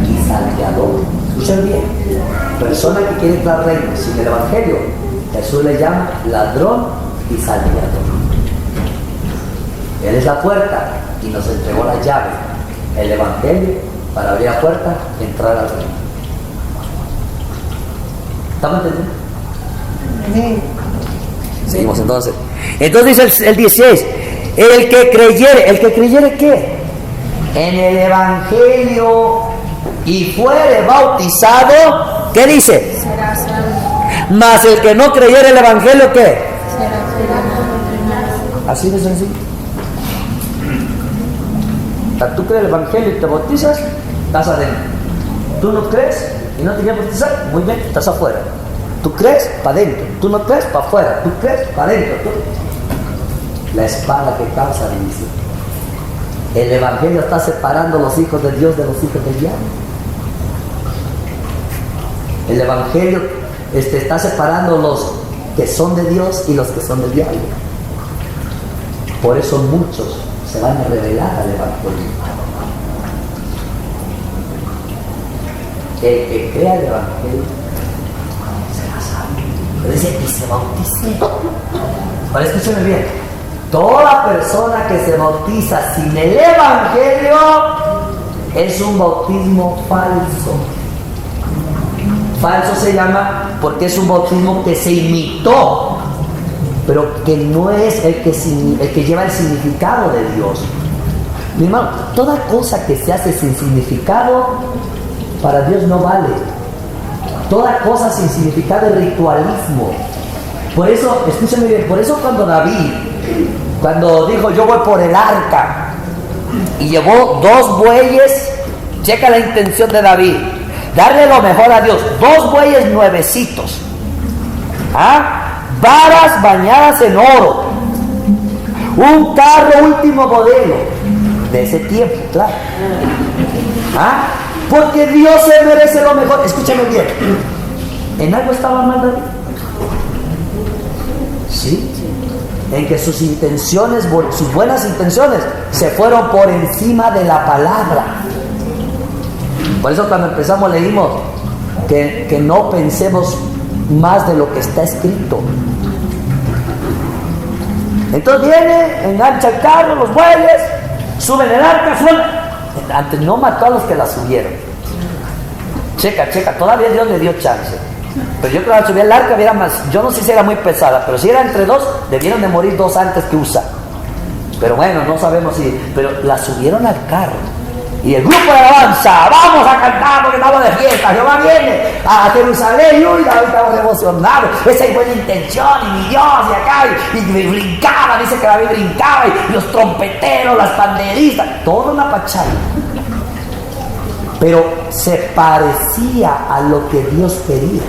y salteador. Escuchen bien. Persona que quiere entrar al reino sin el Evangelio, Jesús le llama ladrón y salteador. Él es la puerta y nos entregó la llave, el Evangelio, para abrir la puerta y entrar al reino. ¿Estamos entendiendo? Seguimos entonces. Entonces dice el 16, el que creyere ¿qué? En el Evangelio y fuere bautizado, ¿qué dice? Será salvo. Mas el que no creyere el Evangelio, ¿qué? Será condenado. Así de sencillo. Tú crees el Evangelio y te bautizas, estás adentro. ¿Tú no crees y no te quieres bautizar? Muy bien, estás afuera. ¿Tú crees? Para adentro. ¿Tú no crees? Para afuera. ¿Tú crees? Para adentro. La espada que causa división. El Evangelio está separando los hijos de Dios de los hijos del diablo. El Evangelio está separando los que son de Dios y los que son del diablo. Por eso muchos se van a revelar al Evangelio. El que crea el Evangelio será salvo. Pero dice que se bautice. Ahora escúchenme bien. Toda persona que se bautiza sin el Evangelio es un bautismo falso. Falso se llama porque es un bautismo que se imitó, pero que no es el que lleva el significado de Dios. Mi hermano, toda cosa que se hace sin significado para Dios no vale. Toda cosa sin significado es ritualismo. Por eso, escúchame bien, por eso cuando David, cuando dijo yo voy por el arca y llevó 2 bueyes, checa la intención de David, darle lo mejor a Dios, 2 bueyes nuevecitos, varas bañadas en oro, un carro último modelo de ese tiempo, claro, porque Dios se merece lo mejor. Escúchame bien, ¿en algo estaba mal David? Sí, en que sus intenciones, sus buenas intenciones se fueron por encima de la palabra. Por eso cuando empezamos leímos que no pensemos más de lo que está escrito. Entonces viene, engancha el carro, los bueyes, suben el arca, antes no mató a los que la subieron. Checa, todavía Dios le dio chance. Pero yo creo que al subir el arca hubiera más, yo no sé si era muy pesada, pero si era entre 2, debieron de morir 2 antes que Usa. Pero bueno, no sabemos si, pero la subieron al carro. Y el grupo de alabanza, vamos a cantar porque estamos de fiesta, Jehová viene a Jerusalén, y David estaba emocionado, esa es buena intención, y mi Dios, y acá, y brincaba, dice que David brincaba, y los trompeteros, las panderistas, toda una pachada. Pero se parecía a lo que Dios quería,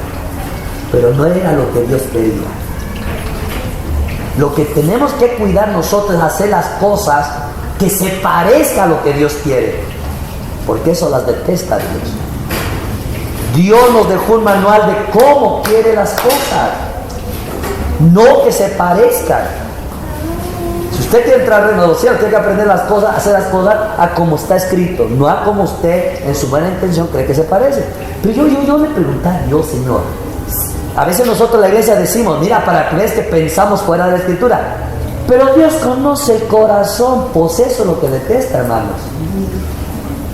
pero no era lo que Dios quería. Lo que tenemos que cuidar nosotros es hacer las cosas que se parezcan a lo que Dios quiere, porque eso las detesta Dios. Dios nos dejó un manual de cómo quiere las cosas, no que se parezcan. Si usted quiere entrar al reino de los cielos, tiene que aprender las cosas, hacer las cosas a como está escrito, no a como usted en su buena intención cree que se parece. Pero yo le pregunté a Dios, Señor, a veces nosotros en la iglesia decimos, mira, para que veas que pensamos fuera de la escritura, pero Dios conoce el corazón, pues eso es lo que detesta, hermanos.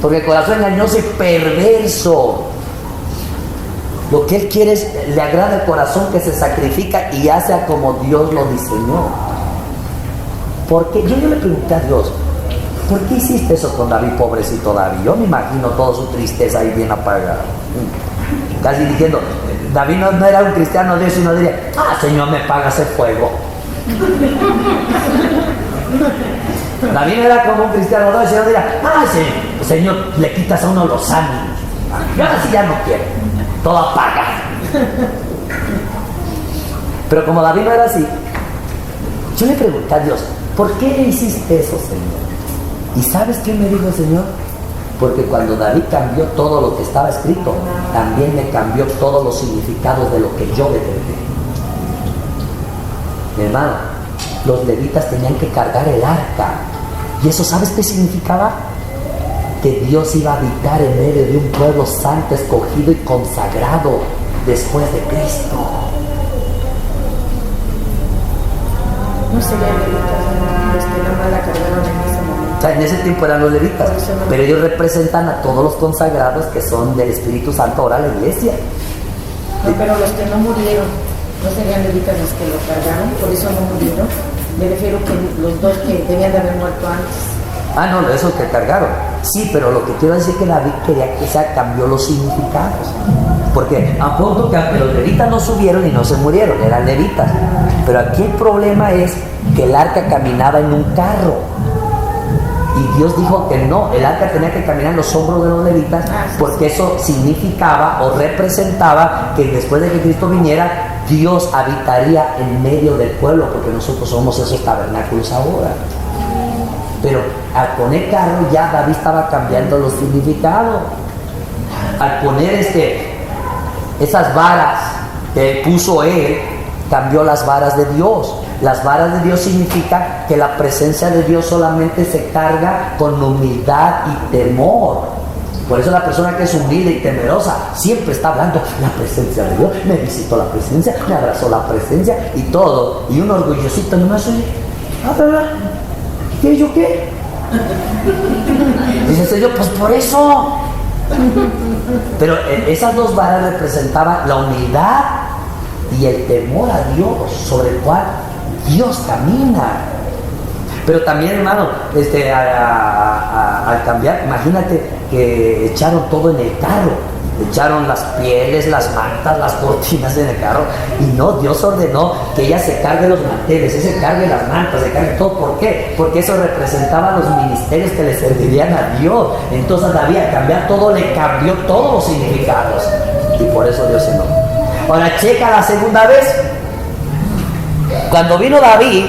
Porque el corazón engañoso y perverso. Lo que Él quiere es, le agrada el corazón que se sacrifica y hace como Dios lo diseñó. Porque yo le pregunté a Dios, ¿por qué hiciste eso con David, pobrecito David? Yo me imagino toda su tristeza ahí bien apagada. Casi diciendo, David no era un cristiano de eso, sino diría, Señor, me pagas el fuego. David era como un cristiano de eso, sino diría, Señor, le quitas a uno los ánimos. Yo así ya no quiero, todo apaga. Pero como David no era así, yo le pregunté a Dios, ¿por qué le hiciste eso, Señor? ¿Y sabes qué me dijo el Señor? Porque cuando David cambió todo lo que estaba escrito, también me cambió todos los significados de lo que yo determiné. Mi hermano, los levitas tenían que cargar el arca. ¿Y eso sabes qué significaba? Que Dios iba a habitar en medio de un pueblo santo, escogido y consagrado después de Cristo. No serían levitas, nada más la cargaron en ese momento. O sea, en ese tiempo eran los levitas, pero ellos representan a todos los consagrados que son del Espíritu Santo ahora la iglesia. No, pero los que no murieron, no serían levitas los que lo cargaron, por eso no murieron. Me refiero que los 2 que debían de haber muerto antes. No, esos que cargaron. Sí, pero lo que quiero decir es que David quería que se cambió los significados. Porque a punto que los levitas no subieron y no se murieron, eran levitas. Pero aquí el problema es que el arca caminaba en un carro. Y Dios dijo que no, el arca tenía que caminar en los hombros de los levitas, porque eso significaba o representaba que después de que Cristo viniera, Dios habitaría en medio del pueblo, porque nosotros somos esos tabernáculos ahora. Pero al poner carro ya David estaba cambiando los significados. Al poner esas varas que puso él, cambió las varas de Dios. Las varas de Dios significa que la presencia de Dios solamente se carga con humildad y temor. Por eso la persona que es humilde y temerosa siempre está hablando, la presencia de Dios, me visitó la presencia, me abrazó la presencia y todo. Y un orgullosito nomás oye, ¿qué yo qué? Dice el Señor, pues por eso. Pero esas dos varas representaban la humildad y el temor a Dios, sobre el cual Dios camina. Pero también, hermano, al cambiar, imagínate que echaron todo en el carro, echaron las pieles, las mantas, las cortinas en el carro, y no, Dios ordenó que ella se cargue los manteles, se cargue las mantas, se cargue todo. ¿Por qué? Porque eso representaba los ministerios que le servirían a Dios. Entonces David, al cambiar todo, le cambió todos los significados, y por eso Dios se enojó. Ahora checa la segunda vez. Cuando vino David,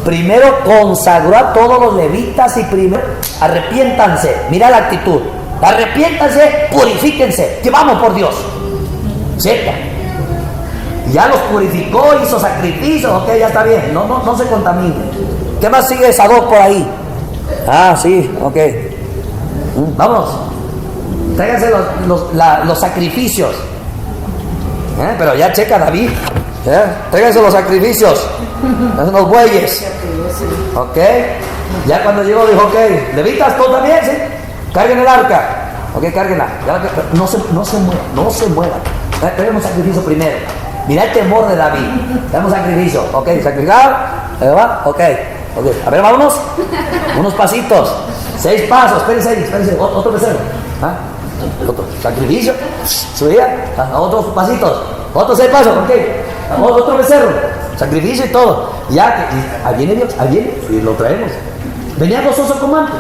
primero consagró a todos los levitas y primero, arrepiéntanse, mira la actitud, arrepiéntanse, purifíquense, que vamos por Dios. Checa. Ya los purificó, hizo sacrificios, ok, ya está bien, no se contaminen. ¿Qué más sigue Sadoc por ahí? Ah, sí, ok. Vámonos, tráiganse los sacrificios. Pero ya checa David, tráiganse los sacrificios, hacen los bueyes, ok. Ya cuando llegó dijo, ok, levitas, tú también, sí, carguen el arca, ok, cárguenla, no se muevan, traemos sacrificio primero. Mira el temor de David, traemos sacrificio, ok, sacrificar, ok, a ver, vámonos, unos pasitos, 6 pasos, espérense, otro becerro, otro sacrificio, subía, otros pasitos, otros 6 pasos, ok, otro becerro, sacrificio y todo. Ya, ahí viene Dios, y lo traemos. Venía gozoso como antes.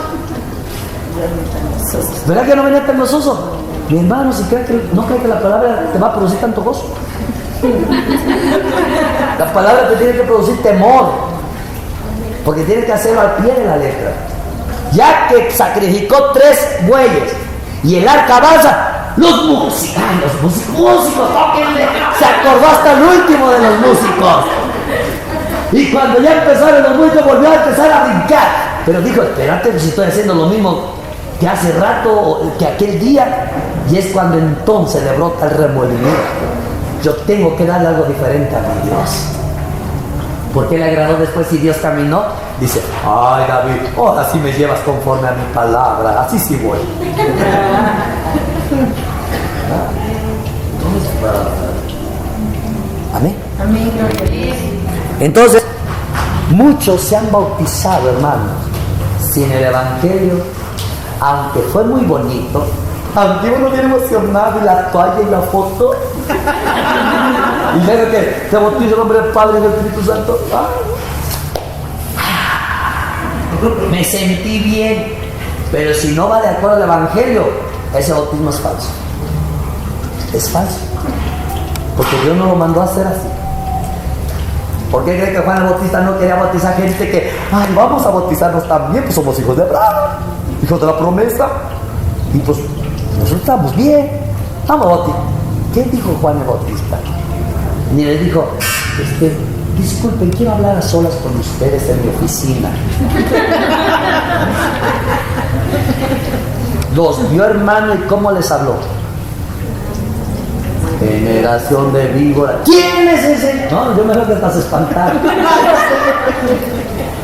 ¿Verdad que no venía tan gozoso? Mi hermano, si no cree que la palabra te va a producir tanto gozo. La palabra te tiene que producir temor, porque tiene que hacerlo al pie de la letra. Ya que sacrificó 3 bueyes y el arca avanza, los músicos, tóquenle. Se acordó hasta el último de los músicos. Y cuando ya empezaron los músicos, volvió a empezar a brincar. Pero dijo, espérate, si estoy haciendo lo mismo que hace rato, que aquel día. Y es cuando entonces le brota el remolimiento. Yo tengo que darle algo diferente a mi Dios. ¿Por qué le agradó después si Dios caminó? Dice, ay David, ahora sí me llevas conforme a mi palabra, así sí voy. Amén. Amén, gloria a Dios. Entonces, muchos se han bautizado, hermanos, sin el evangelio, aunque fue muy bonito, aunque uno viene emocionado y la toalla y la foto. Y luego que se bautiza el nombre del Padre y del Espíritu Santo. Me sentí bien, pero si no va de acuerdo al evangelio, ese bautismo es falso. Es falso, porque Dios no lo mandó a hacer así. ¿Por qué cree que Juan el Bautista no quería bautizar gente que, ay, vamos a bautizarnos también, pues somos hijos de Abraham, hijos de la promesa, y pues nosotros estamos bien, vamos a bautizar? ¿Qué dijo Juan el Bautista? Ni le dijo, disculpen, quiero hablar a solas con ustedes en mi oficina. Los vio, hermano, y ¿cómo les habló? Generación de víbora. ¿Quién es ese? No, yo me veo que estás espantado.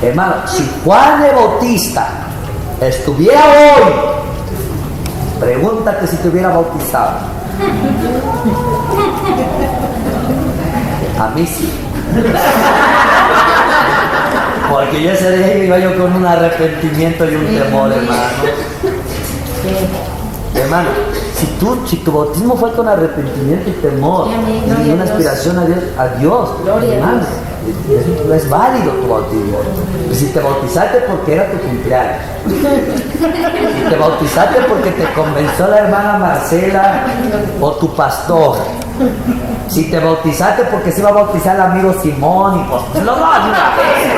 Hermano, si Juan el Bautista estuviera hoy, pregúntate si te hubiera bautizado. A mí sí. Porque yo ese día iba yo con un arrepentimiento y un temor, hermano. Hermano, si tu bautismo fue con arrepentimiento y temor y una aspiración a Dios, Gloria hermano, a Dios. no es válido tu bautismo. Y si te bautizaste porque era tu cumpleaños, si te bautizaste porque te convenció la hermana Marcela o tu pastor, si te bautizaste porque se iba a bautizar el amigo Simón y pues lo vas de una vez,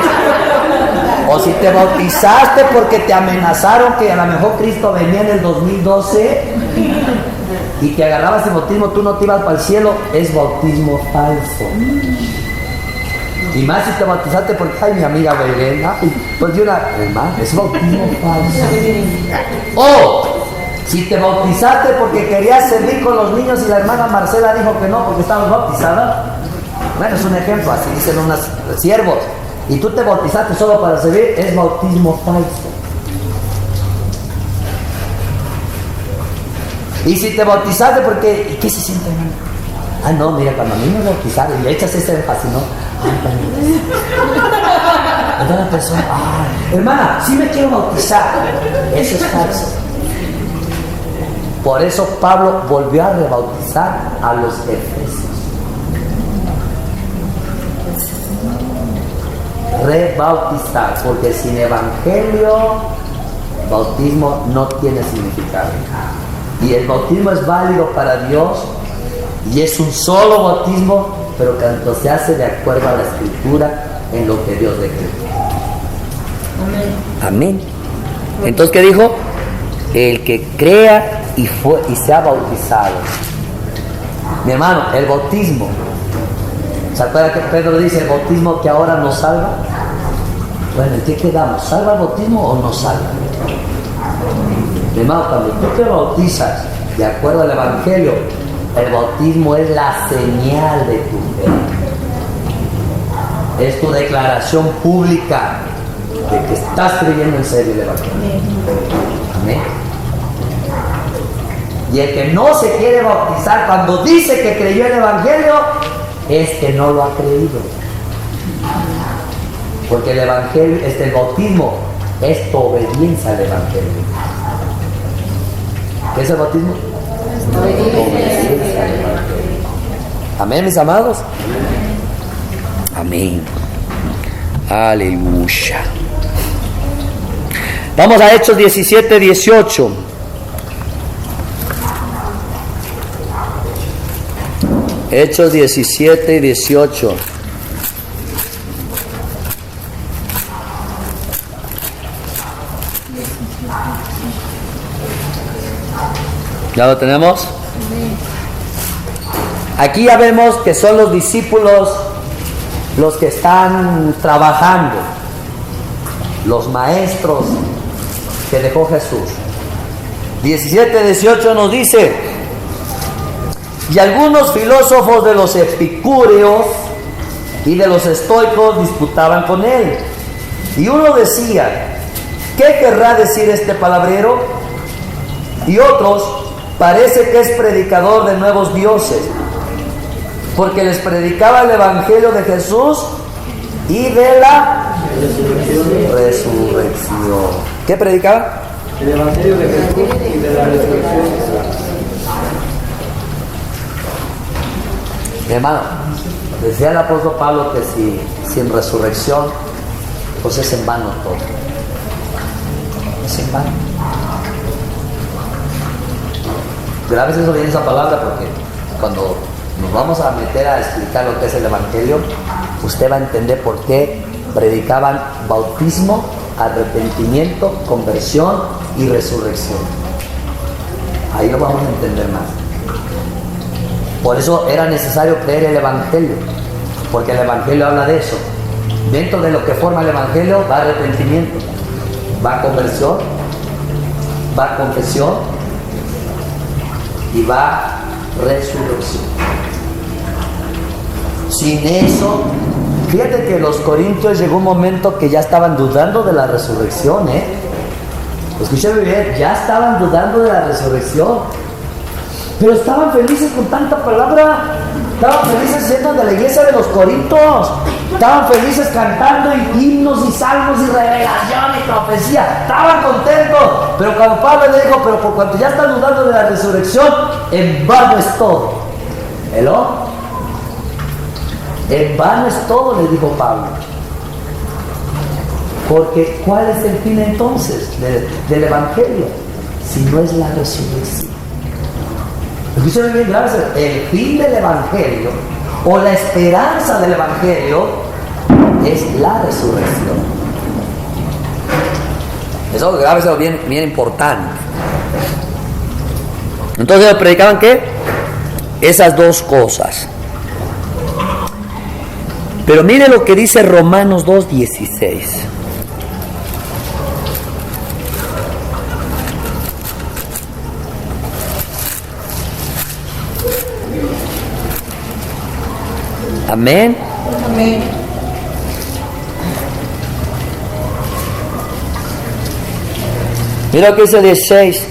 o si te bautizaste porque te amenazaron que a lo mejor Cristo venía en el 2012 y te agarrabas el bautismo, tú no te ibas para el cielo, es bautismo falso. Y más si te bautizaste porque, ay, mi amiga Belén, pues de una, hermano, es bautismo falso. O si te bautizaste porque querías servir con los niños y la hermana Marcela dijo que no porque estabas bautizada. Bueno, es un ejemplo, así dicen unos siervos. Y tú te bautizaste solo para servir, es bautismo falso. Y si te bautizaste porque, ¿y qué se siente, hermano? Ah, no, mira, cuando a mí me bautizaron y le echas ese énfasis, ¿no? Ay, la persona, ay, hermana, sí me quiero bautizar. Eso es falso. Por eso Pablo volvió a rebautizar a los efesios. Rebautizar, porque sin evangelio, bautismo no tiene significado. Y el bautismo es válido para Dios y es un solo bautismo, pero cuando se hace de acuerdo a la Escritura en lo que Dios decretó. Amén. Entonces, ¿qué dijo? El que crea y sea bautizado. Mi hermano, el bautismo, ¿se acuerda que Pedro dice el bautismo que ahora nos salva? Bueno, ¿en qué quedamos? ¿Salva el bautismo o no salva? Mi hermano, cuando tú te bautizas de acuerdo al Evangelio, el bautismo es la señal de tu fe. Es tu declaración pública de que estás creyendo en serio el Evangelio. Amén. Y el que no se quiere bautizar cuando dice que creyó el Evangelio, es que no lo ha creído. Porque el Evangelio, el bautismo, es tu obediencia al Evangelio. ¿Qué es el bautismo? Obediencia al Evangelio. Amén, mis amados. Amén. Aleluya. Vamos a Hechos 17, 18. Hechos 17 y 18. ¿Ya lo tenemos? Aquí ya vemos que son los discípulos los que están trabajando, los maestros que dejó Jesús. 17, 18 nos dice: y algunos filósofos de los epicúreos y de los estoicos disputaban con él. Y uno decía: ¿qué querrá decir este palabrero? Y otros: parece que es predicador de nuevos dioses, porque les predicaba el evangelio de Jesús y de la resurrección. ¿Qué predicaba? El evangelio de Jesús y de la resurrección. Mi hermano, decía el apóstol Pablo que sin resurrección, pues es en vano todo. Es en vano. Grabes eso bien, esa palabra, porque cuando nos vamos a meter a explicar lo que es el evangelio, usted va a entender por qué predicaban bautismo, arrepentimiento, conversión y resurrección. Ahí lo vamos a entender más. Por eso era necesario creer el evangelio, porque el evangelio habla de eso. Dentro de lo que forma el evangelio va arrepentimiento, va conversión, va confesión y va resurrección. Sin eso, fíjate que los corintios llegó un momento que ya estaban dudando de la resurrección, Escúchame bien, ya estaban dudando de la resurrección, pero estaban felices con tanta palabra, estaban felices siendo de la iglesia de los Corintios, estaban felices cantando himnos y salmos y revelación y profecía, estaban contentos. Pero cuando Pablo le dijo: pero por cuanto ya están dudando de la resurrección, en vano es todo. ¿Hello? En vano es todo, le dijo Pablo. Porque ¿cuál es el fin entonces del Evangelio? Si no es la resurrección. Escúchame bien, gracias. El fin del Evangelio o la esperanza del Evangelio es la resurrección. Eso grábeselo bien, bien importante. Entonces predicaban ¿qué? Esas dos cosas. Pero mire lo que dice Romanos 2:16. Amén. Amén. Mira lo que dice el 16.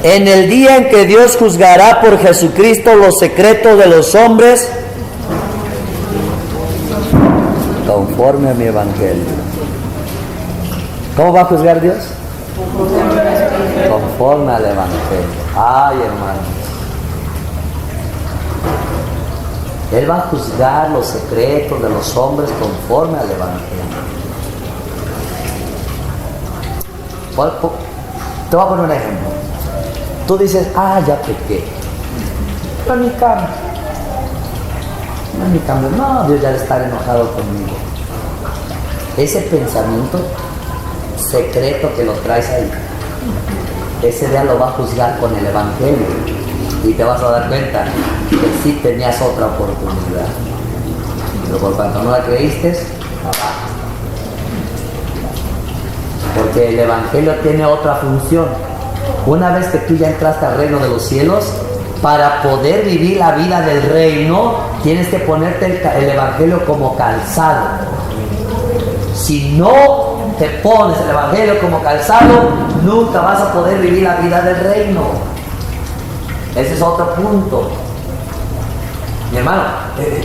En el día en que Dios juzgará por Jesucristo los secretos de los hombres, conforme a mi evangelio. ¿Cómo va a juzgar Dios? Conforme al evangelio. Ay, hermanos. Él va a juzgar los secretos de los hombres conforme al evangelio. Te voy a poner un ejemplo. Tú dices, ya pequé. No es mi cambio. No es mi cambio. No, Dios ya está enojado conmigo. Ese pensamiento secreto que lo traes ahí, ese día lo va a juzgar con el evangelio. Y te vas a dar cuenta que sí tenías otra oportunidad. Pero por cuanto no la creíste, abajo. Porque el evangelio tiene otra función. Una vez que tú ya entraste al reino de los cielos, para poder vivir la vida del reino, tienes que ponerte el evangelio como calzado. Si no te pones el evangelio como calzado, nunca vas a poder vivir la vida del reino. Ese es otro punto. Mi hermano,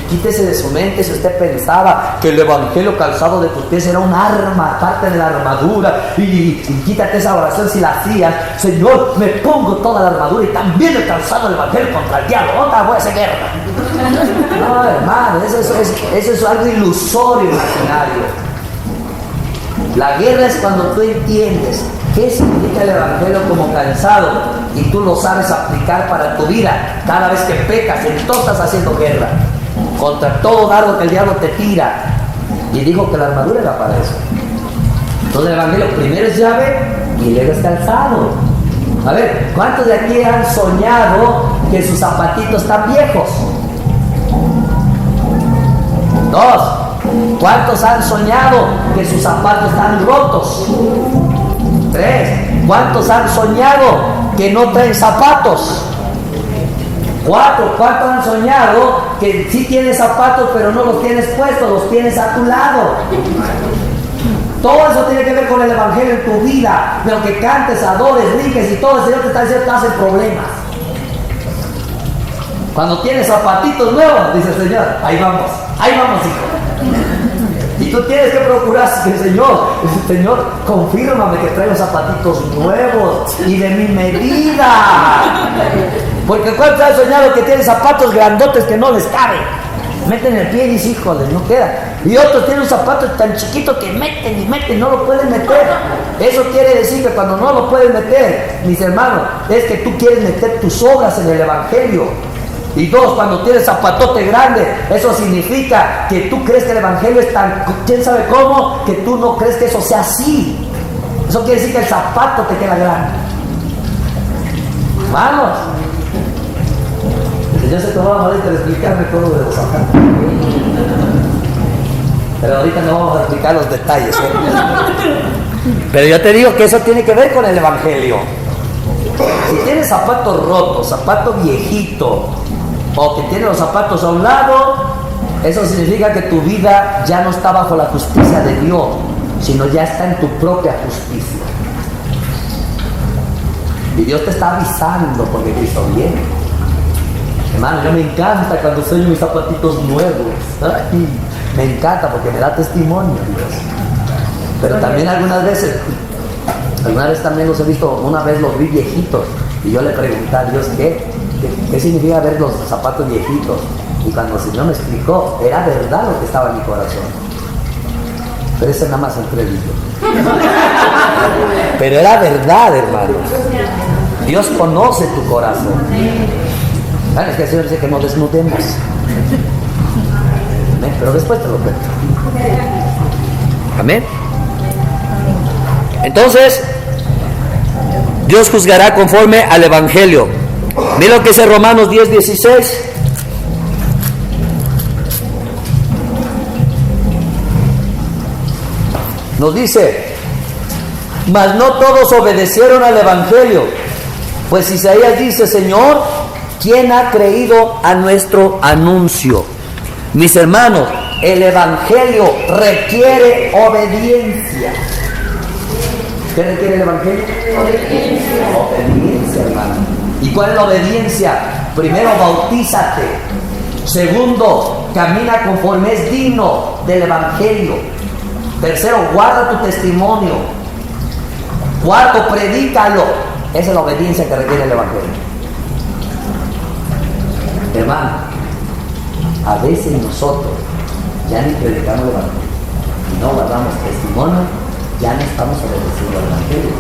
quítese de su mente si usted pensaba que el evangelio calzado de tus pies era un arma, parte de la armadura, y quítate esa oración si la hacías. Señor, me pongo toda la armadura y también el calzado del evangelio contra el diablo. Otra voy a hacer guerra. No, hermano, eso es algo ilusorio, imaginario. La guerra es cuando tú entiendes qué significa el evangelio como calzado y tú lo sabes aplicar para tu vida. Cada vez que pecas, entonces estás haciendo guerra contra todo dardo que el diablo te tira. Y dijo que la armadura era para eso. Entonces el evangelio primero es llave y luego es calzado. A ver, ¿cuántos de aquí han soñado que sus zapatitos están viejos? 2. ¿Cuántos han soñado que sus zapatos están rotos? 3. ¿Cuántos han soñado que no traen zapatos? 4. ¿Cuántos han soñado que sí tienes zapatos pero no los tienes puestos, los tienes a tu lado? Todo eso tiene que ver con el evangelio en tu vida. De lo que cantes, adores, brinques y todo, el Señor te está diciendo que te hacen problemas. Cuando tienes zapatitos nuevos, dice el Señor, ahí vamos, hijo. Y tú tienes que procurar que el Señor, confírmame que traigo zapatitos nuevos y de mi medida. Porque ¿cuántos han soñado que tienen zapatos grandotes que no les caben? Meten el pie y dicen, híjole, no queda. Y otros tienen un zapato tan chiquito que meten y meten, no lo pueden meter. Eso quiere decir que cuando no lo pueden meter, mis hermanos, es que tú quieres meter tus obras en el evangelio. Y 2, cuando tienes zapatote grande, eso significa que tú crees que el evangelio es tan, quién sabe cómo, que tú no crees que eso sea así. Eso quiere decir que el zapato te queda grande. Vamos. El Señor se tomó la molestia de explicarme todo de los zapatos. Pero ahorita no vamos a explicar los detalles, Pero yo te digo que eso tiene que ver con el evangelio. Si tienes zapatos rotos, zapato viejito, o que tienes los zapatos a un lado, eso significa que tu vida ya no está bajo la justicia de Dios, sino ya está en tu propia justicia. Y Dios te está avisando porque te hizo bien. Hermano, yo me encanta cuando sueño mis zapatitos nuevos. Ay, me encanta porque me da testimonio, Dios. Pero también algunas veces también los he visto, una vez los vi viejitos y yo le pregunté a Dios ¿qué significa ver los zapatos viejitos? Y cuando el Señor me explicó, era verdad lo que estaba en mi corazón. Pero eso nada más entre ellos. Pero era verdad, hermanos. Dios conoce tu corazón. Bueno, es que el Señor dice que no desnudemos. Amén. Pero después te lo cuento. Amén. Entonces, Dios juzgará conforme al Evangelio. Mira lo que dice Romanos 10:16. Nos dice: mas no todos obedecieron al Evangelio, pues Isaías dice: Señor, ¿quién ha creído a nuestro anuncio? Mis hermanos, el Evangelio requiere obediencia. ¿Qué requiere el Evangelio? Obediencia, hermano. ¿Y cuál es la obediencia? Primero, bautízate. Segundo, camina conforme es digno del Evangelio. Tercero, guarda tu testimonio. Cuarto, predícalo. Esa es la obediencia que requiere el Evangelio. Hermano, a veces nosotros ya ni predicamos el Evangelio y no guardamos testimonio, ya no estamos obedeciendo al Evangelio.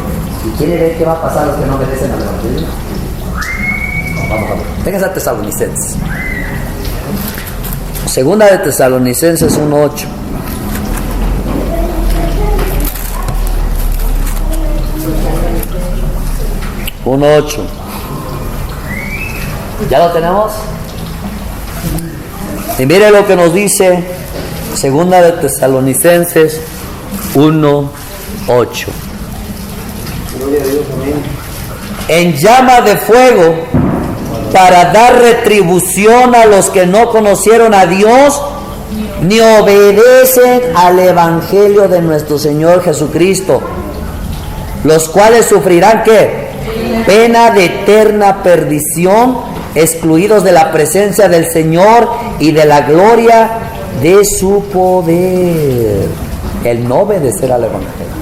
¿Y quiere ver qué va a pasar a los que no obedecen al Evangelio? Vamos a ver. Vénganse a Tesalonicenses. Segunda de Tesalonicenses 1:8. ¿Ya lo tenemos? Y mire lo que nos dice Segunda de Tesalonicenses 1:8. En llama de fuego, para dar retribución a los que no conocieron a Dios ni obedecen al Evangelio de nuestro Señor Jesucristo, los cuales sufrirán ¿qué? Pena de eterna perdición, excluidos de la presencia del Señor y de la gloria de su poder. El no obedecer al Evangelio.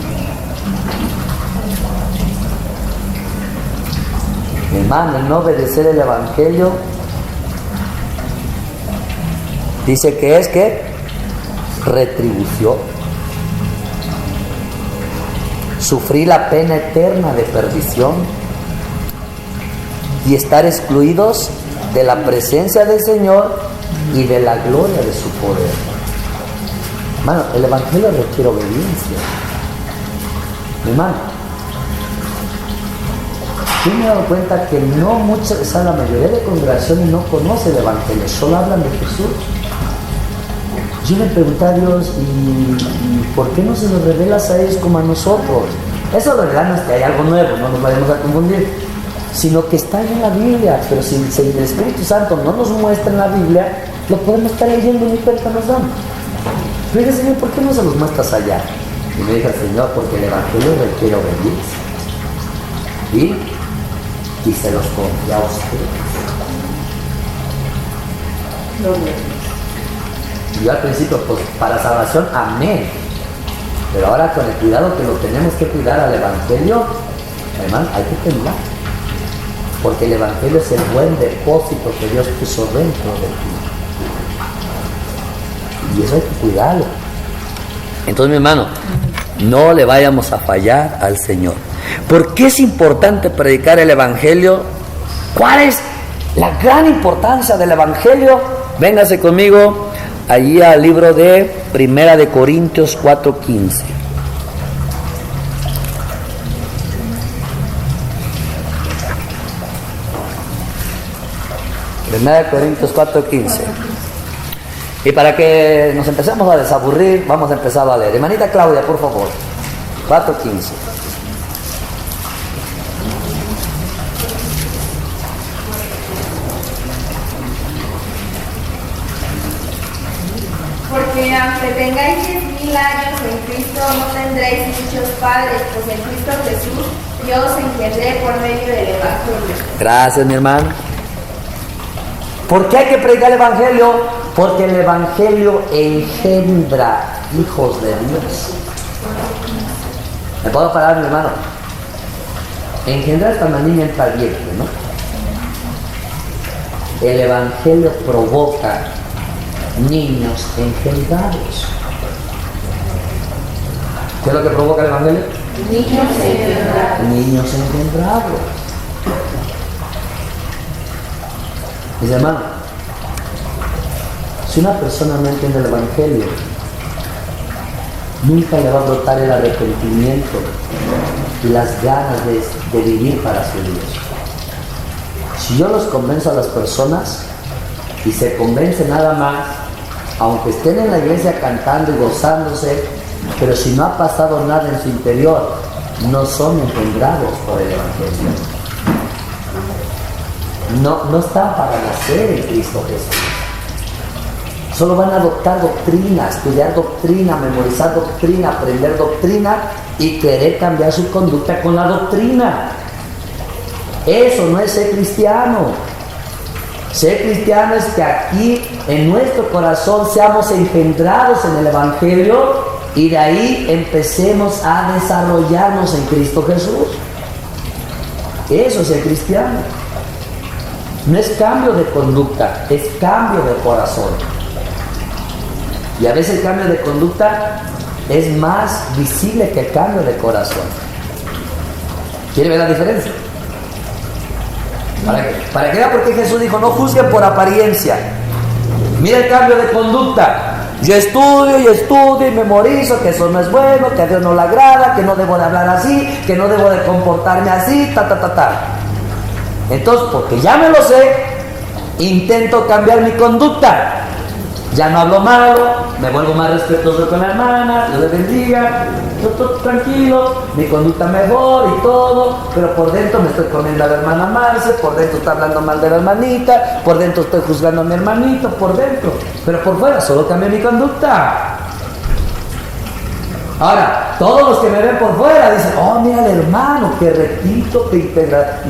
Mi hermano, el no obedecer el Evangelio dice que es que retribución, sufrir la pena eterna de perdición y estar excluidos de la presencia del Señor y de la gloria de su poder. Hermano, el Evangelio requiere obediencia. Mi hermano, yo me he dado cuenta que no muchas, o sea, la mayoría de congregaciones no conoce el Evangelio, solo hablan de Jesús. Yo le pregunté a Dios, ¿y por qué no se nos revelas a ellos como a nosotros? Eso de verdad no es que hay algo nuevo, no nos vayamos a confundir, sino que está en la Biblia. Pero si el Espíritu Santo no nos muestra en la Biblia, lo podemos estar leyendo y ni cuenta nos damos. Pero dije, Señor, ¿por qué no se los muestras allá? Y me dijo el Señor, porque el Evangelio requiere obediencia. Y se los confía a ustedes. Y yo al principio, pues para salvación, amén. Pero ahora con el cuidado que lo tenemos que cuidar al Evangelio, hermano, hay que temblar. Porque el Evangelio es el buen depósito que Dios puso dentro de ti. Y eso hay que cuidarlo. Entonces, mi hermano, no le vayamos a fallar al Señor. ¿Por qué es importante predicar el Evangelio? ¿Cuál es la gran importancia del Evangelio? Véngase conmigo allí al libro de Primera de Corintios 4:15. Primera de Corintios 4:15. Y para que nos empecemos a desaburrir, vamos a empezar a leer. Hermanita Claudia, por favor. 4:15. Porque aunque tengáis 10.000 años en Cristo, no tendréis muchos padres, pues en Cristo Jesús yo os engendré por medio del Evangelio. Gracias, mi hermano. ¿Por qué hay que predicar el Evangelio? Porque el Evangelio engendra hijos de Dios. ¿Me puedo parar, mi hermano? Engendrar es cuando el niño entra al vientre, ¿no? El Evangelio provoca niños engendrados. ¿Qué es lo que provoca el Evangelio? Niños engendrados. Niños engendrados. Mis hermanos, si una persona no entiende el Evangelio, nunca le va a brotar el arrepentimiento y las ganas de vivir para su Dios. Si yo los convenzo a las personas y se convencen nada más, aunque estén en la iglesia cantando y gozándose, pero si no ha pasado nada en su interior, no son engendrados por el Evangelio. No están para nacer en Cristo Jesús. Solo van a adoptar doctrina, estudiar doctrina, memorizar doctrina, aprender doctrina y querer cambiar su conducta con la doctrina. Eso no es ser cristiano. Ser cristiano es que aquí en nuestro corazón seamos engendrados en el Evangelio y de ahí empecemos a desarrollarnos en Cristo Jesús. Eso es ser cristiano. No es cambio de conducta, es cambio de corazón. Y a veces el cambio de conducta es más visible que el cambio de corazón. ¿Quiere ver la diferencia? Para que vea por qué Jesús dijo, no juzguen por apariencia. Mira el cambio de conducta. Yo estudio y memorizo que eso no es bueno, que a Dios no le agrada, que no debo de hablar así, que no debo de comportarme así, Entonces, porque ya me lo sé, intento cambiar mi conducta. Ya no hablo malo, me vuelvo más respetuoso con la hermana, Dios le bendiga, yo estoy tranquilo, mi conducta mejor y todo, pero por dentro me estoy comiendo a la hermana Marce, por dentro está hablando mal de la hermanita, por dentro estoy juzgando a mi hermanito, por dentro, pero por fuera solo cambié mi conducta. Ahora, todos los que me ven por fuera dicen, oh, mira el hermano, qué rectito, qué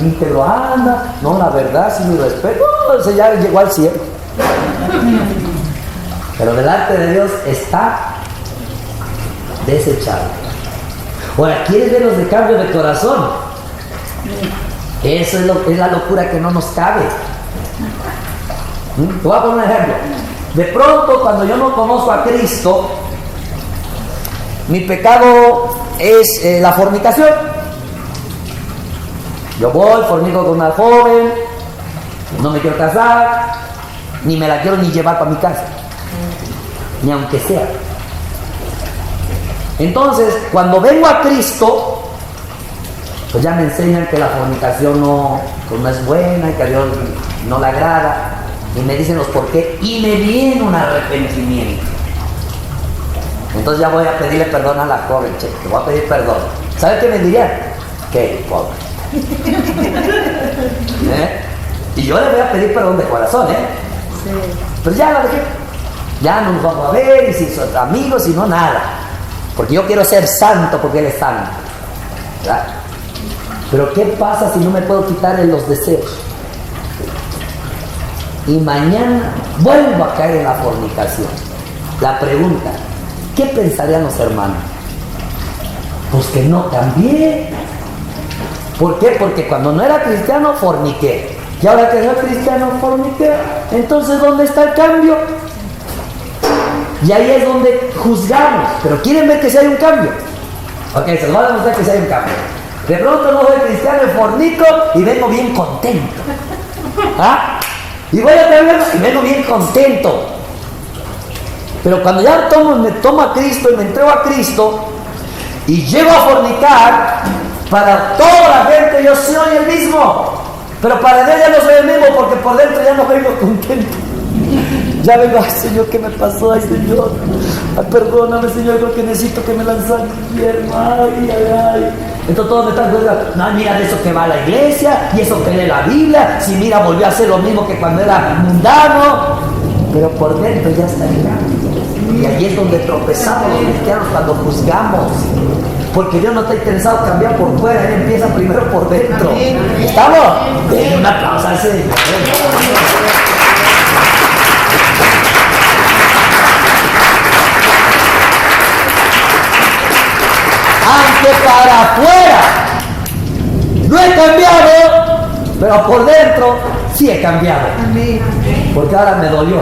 íntegro anda, no, la verdad, sin mi respeto, ese ya llegó al cielo. Pero delante de Dios está desechado. Ahora, ¿quieres ver los de cambio de corazón? Eso es la locura que no nos cabe. Te voy a poner un ejemplo. De pronto, cuando yo no conozco a Cristo, mi pecado es la fornicación. Yo voy, fornico con una joven, no me quiero casar, ni me la quiero ni llevar para mi casa, ni aunque sea. Entonces, cuando vengo a Cristo, pues ya me enseñan que la fornicación no es buena y que a Dios no le agrada, y me dicen los por qué, y me viene un arrepentimiento. Entonces ya voy a pedirle perdón a la joven, che, te voy a pedir perdón. ¿Sabe qué me dirían? Qué pobre. Y yo le voy a pedir perdón de corazón, Sí. Pero ya la dejé. Ya no nos vamos a ver, y si son amigos, y no nada. Porque yo quiero ser santo, porque Él es santo. ¿Verdad? Pero ¿qué pasa si no me puedo quitar en los deseos? Y mañana vuelvo a caer en la fornicación. La pregunta, ¿qué pensarían los hermanos? Pues que no cambié. ¿Por qué? Porque cuando no era cristiano, forniqué. Y ahora que soy cristiano, forniqué. Entonces, ¿dónde está el cambio? Y ahí es donde juzgamos. Pero ¿quieren ver que si hay un cambio? Ok, se los voy a demostrar que si hay un cambio. De pronto no soy cristiano y fornico y vengo bien contento. ¿Ah? Y voy a tener y vengo bien contento. Pero cuando ya me tomo a Cristo y me entrego a Cristo y llego a fornicar, para toda la gente yo soy el mismo. Pero para Dios ya no soy el mismo, porque por dentro ya no vengo contento. Ya vengo, ay Señor, ¿qué me pasó? Ay Señor, ay, perdóname Señor, creo que necesito que me lanzan enfermo. Ay. Entonces todos me están diciendo, no, mira de eso que va a la iglesia, y eso que lee la Biblia, si mira volvió a hacer lo mismo que cuando era mundano. Pero por dentro ya está el cambio. Y ahí es donde tropezamos los cristianos cuando juzgamos. Porque Dios no está interesado en cambiar por fuera, Él empieza primero por dentro. ¿Estamos? Den un aplauso al Señor. Aunque para afuera no he cambiado, pero por dentro sí he cambiado. Porque ahora me dolió.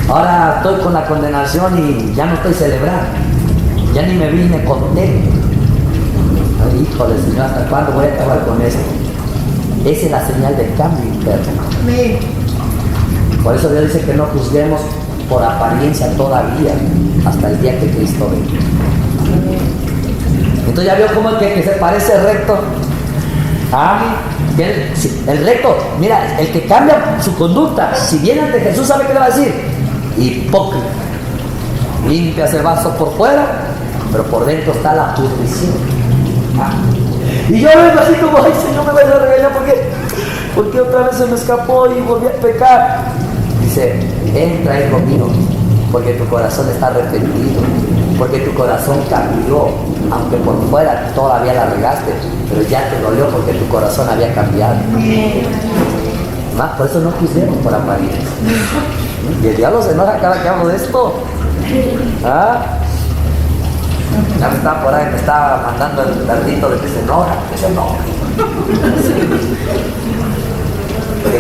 Ahora estoy con la condenación y ya no estoy celebrando. Ya ni me vine contento. Ay, híjole, Señor, ¿hasta cuándo voy a acabar con esto? Esa es la señal de cambio interno. Por eso Dios dice que no juzguemos por apariencia todavía, hasta el día que Cristo venga. Entonces ya vio cómo el que se parece recto. El recto, mira, el que cambia su conducta, si viene ante Jesús, ¿sabe qué le va a decir? Hipócrita. Limpias el vaso por fuera, pero por dentro está la pudrición. Y yo vengo así como, ay, Señor, me vas a regañar porque otra vez se me escapó y volví a pecar. Dice, entra, hijo mío, porque tu corazón está arrepentido, porque tu corazón cambió, aunque por fuera todavía la regaste, pero ya te dolió porque tu corazón había cambiado. Por eso no juzguemos por apariencia. Y el diablo se enoja cada que hablo de esto. Ya me estaba por ahí, me estaba mandando el perrito de que se enoja. Que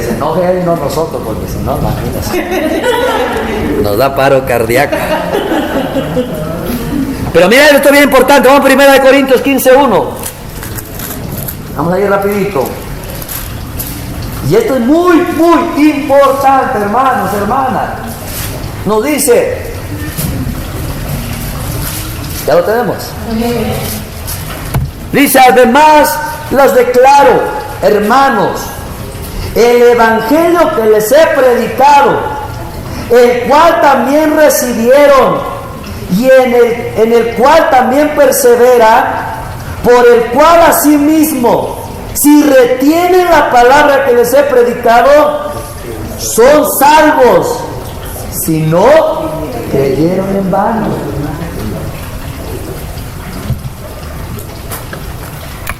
se enoje él y no nosotros, porque si no, imagínate, nos da paro cardíaco. Pero mira, esto es bien importante. Vamos a 1 Corintios 15:1. Vamos a ir rapidito. Y esto es muy, muy importante, hermanos, hermanas. Nos dice, ¿ya lo tenemos? Dice, además les declaro, hermanos, el evangelio que les he predicado, el cual también recibieron y en el cual también persevera, por el cual asimismo, si retienen la palabra que les he predicado, son salvos, si no creyeron en vano.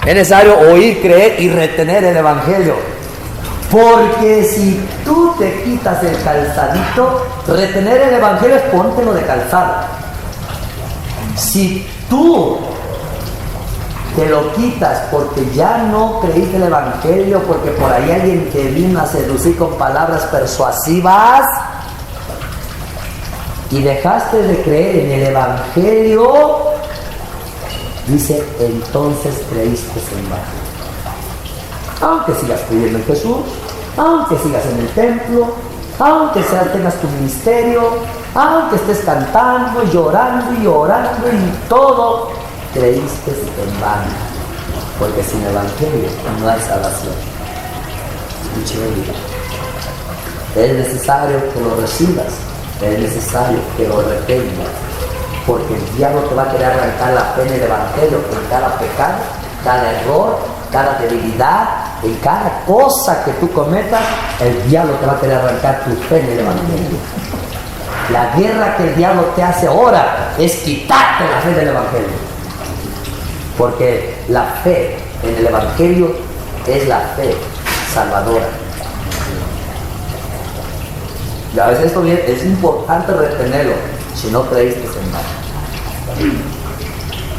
Es necesario oír, creer y retener el evangelio. Porque si tú te quitas el calzadito, retener el evangelio es póntelo de calzado. Si tú te lo quitas porque ya no creíste el evangelio, porque por ahí alguien te vino a seducir con palabras persuasivas y dejaste de creer en el evangelio, dice, entonces creíste en vano. Aunque sigas creyendo en Jesús, aunque sigas en el templo, aunque tengas tu ministerio, aunque estés cantando, llorando y orando y todo, creíste en vano, porque sin evangelio no hay salvación. Escuche bien, es necesario que lo recibas, es necesario que lo retengas, porque el diablo te va a querer arrancar la fe en el evangelio, en cada pecado, cada error, cada debilidad, en cada cosa que tú cometas, el diablo te va a querer arrancar tu fe en el evangelio. La guerra que el diablo te hace ahora es quitarte la fe del evangelio, porque la fe en el evangelio es la fe salvadora. Y a veces esto es importante retenerlo, si no creíste en nada.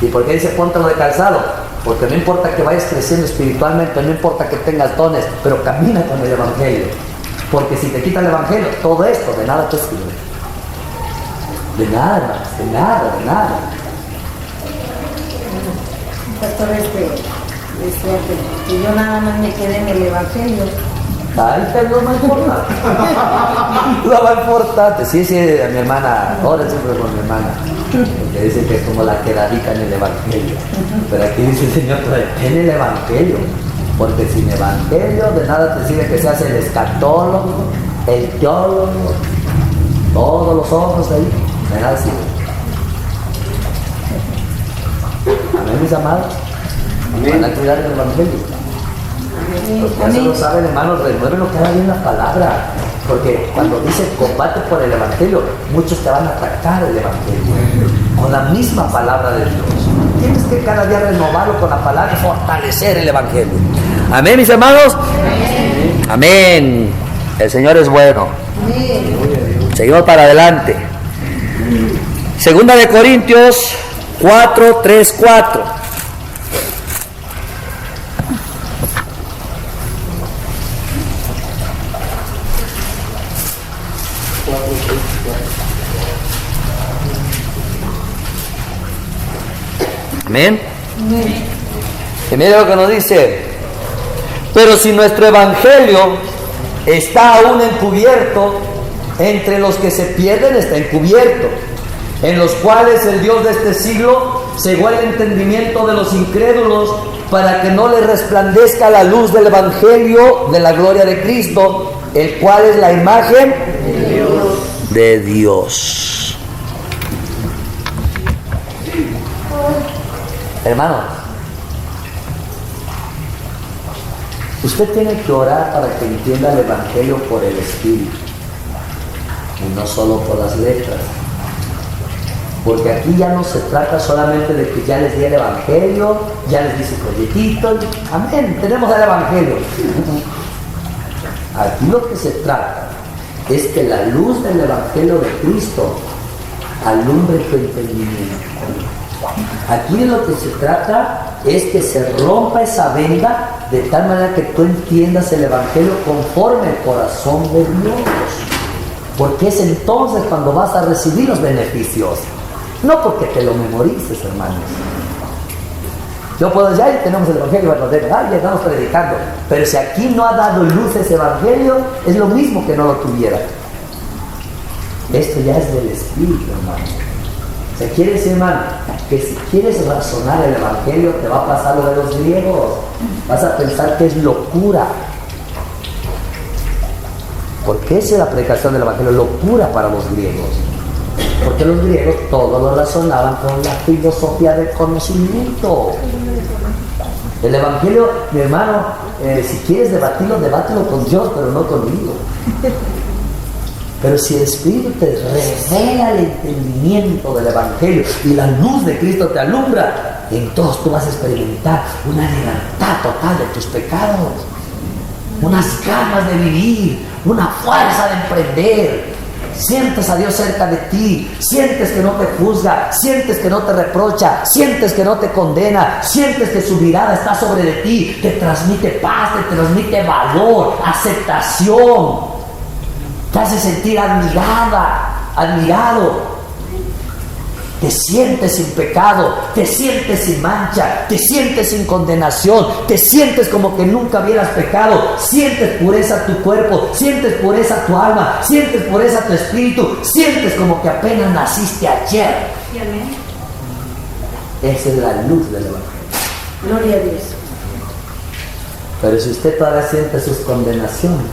¿Y por qué dice póntelo de calzado? Porque no importa que vayas creciendo espiritualmente, no importa que tengas dones, pero camina con el evangelio. Porque si te quita el evangelio, todo esto de nada te sirve. De nada, de nada, de nada. Pastor, decía que yo nada más me quedé en el evangelio. Ay, pero lo más importante. Lo más importante. Sí, a mi hermana, ahora siempre con mi hermana, que dice que es como la quedadita en el evangelio. Pero aquí dice el Señor, en el evangelio. Porque sin evangelio de nada te sirve que seas el escatólogo, el teólogo, todos los ojos ahí, de nada sirve. Amén, mis amados. Van a cuidar el evangelio. Porque eso lo saben, hermanos, renuévenlo cada día en la palabra. Porque cuando dice combate por el evangelio, muchos te van a atacar el evangelio con la misma palabra de Dios. Tienes que cada día renovarlo con la palabra y fortalecer el evangelio. Amén, mis hermanos. Amén. Amén. El Señor es bueno. Amén. Seguimos para adelante. 2 Corintios 4, 3, 4. Amén. Y mira lo que nos dice: pero si nuestro evangelio está aún encubierto, entre los que se pierden está encubierto, en los cuales el Dios de este siglo cegó el entendimiento de los incrédulos, para que no les resplandezca la luz del evangelio de la gloria de Cristo, el cual es la imagen de Dios. Hermanos, usted tiene que orar para que entienda el evangelio por el Espíritu y no solo por las letras. Porque aquí ya no se trata solamente de que ya les di el evangelio, ya les dice folletito, amén, tenemos el evangelio. Aquí lo que se trata es que la luz del evangelio de Cristo alumbre tu entendimiento. Aquí lo que se trata es que se rompa esa venda de tal manera que tú entiendas el evangelio conforme al corazón de Dios. Porque es entonces cuando vas a recibir los beneficios. No porque te lo memorices, hermanos. Yo puedo decir, ay, tenemos el evangelio verdadero, ay, ya estamos predicando. Pero si aquí no ha dado luz ese evangelio, es lo mismo que no lo tuviera. Esto ya es del Espíritu, hermano. O sea, quiere decir, hermano, que si quieres razonar el evangelio, te va a pasar lo de los griegos. Vas a pensar que es locura. Porque esa es la predicación del evangelio, locura para los griegos. Porque los griegos todo lo razonaban con la filosofía del conocimiento. El evangelio, mi hermano, si quieres debatirlo, debátelo con Dios, pero no conmigo. Pero si el Espíritu te revela el entendimiento del evangelio y la luz de Cristo te alumbra, entonces tú vas a experimentar una libertad total de tus pecados, unas ganas de vivir, una fuerza de emprender. Sientes a Dios cerca de ti, sientes que no te juzga, sientes que no te reprocha, sientes que no te condena, sientes que su mirada está sobre de ti, te transmite paz, te transmite valor, aceptación, te hace sentir admirada, admirado. Te sientes sin pecado, te sientes sin mancha, te sientes sin condenación, te sientes como que nunca hubieras pecado, sientes pureza tu cuerpo, sientes pureza tu alma, sientes pureza tu espíritu, sientes como que apenas naciste ayer. Esa es la luz del evangelio. Gloria a Dios. Pero si usted todavía siente sus condenaciones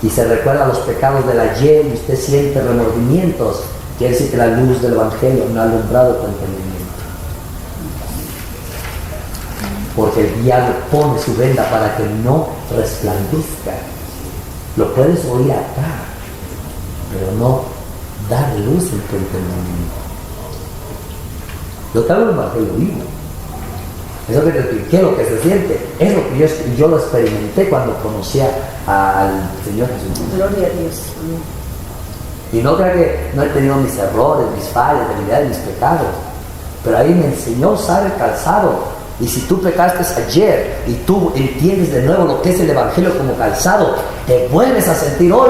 y se recuerda los pecados del ayer y usted siente remordimientos, quiere decir que la luz del evangelio no ha alumbrado tu entendimiento. Porque el diablo pone su venda para que no resplandezca. Lo puedes oír acá, pero no dar luz en tu entendimiento. Yo te hablo del evangelio vivo. Eso que te expliqué, lo que se siente, es lo que yo lo experimenté cuando conocía al Señor Jesús. Gloria a Dios. Y no crea que no he tenido mis errores, mis fallas, debilidades, mis pecados. Pero ahí me enseñó a usar el calzado. Y si tú pecaste ayer y tú entiendes de nuevo lo que es el evangelio como calzado, te vuelves a sentir hoy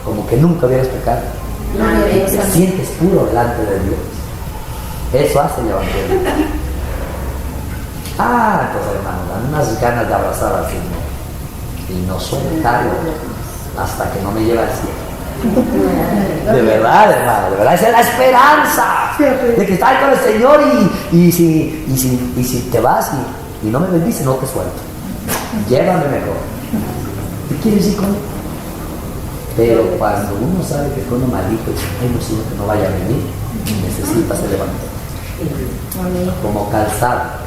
como que nunca hubieras pecado. Y te sientes puro delante de Dios. Eso hace el evangelio. Pues hermano, dan unas ganas de abrazar al Señor y no soltarlo hasta que no me lleve al cielo. De verdad, hermano, de verdad, esa es la esperanza de que estar con el Señor y si te vas y no me bendice, no te suelto. Llévame mejor. ¿Qué quieres decir con él? Pero cuando uno sabe que con uno maldito es posible que no vaya a venir, necesitas el evangelio como calzado.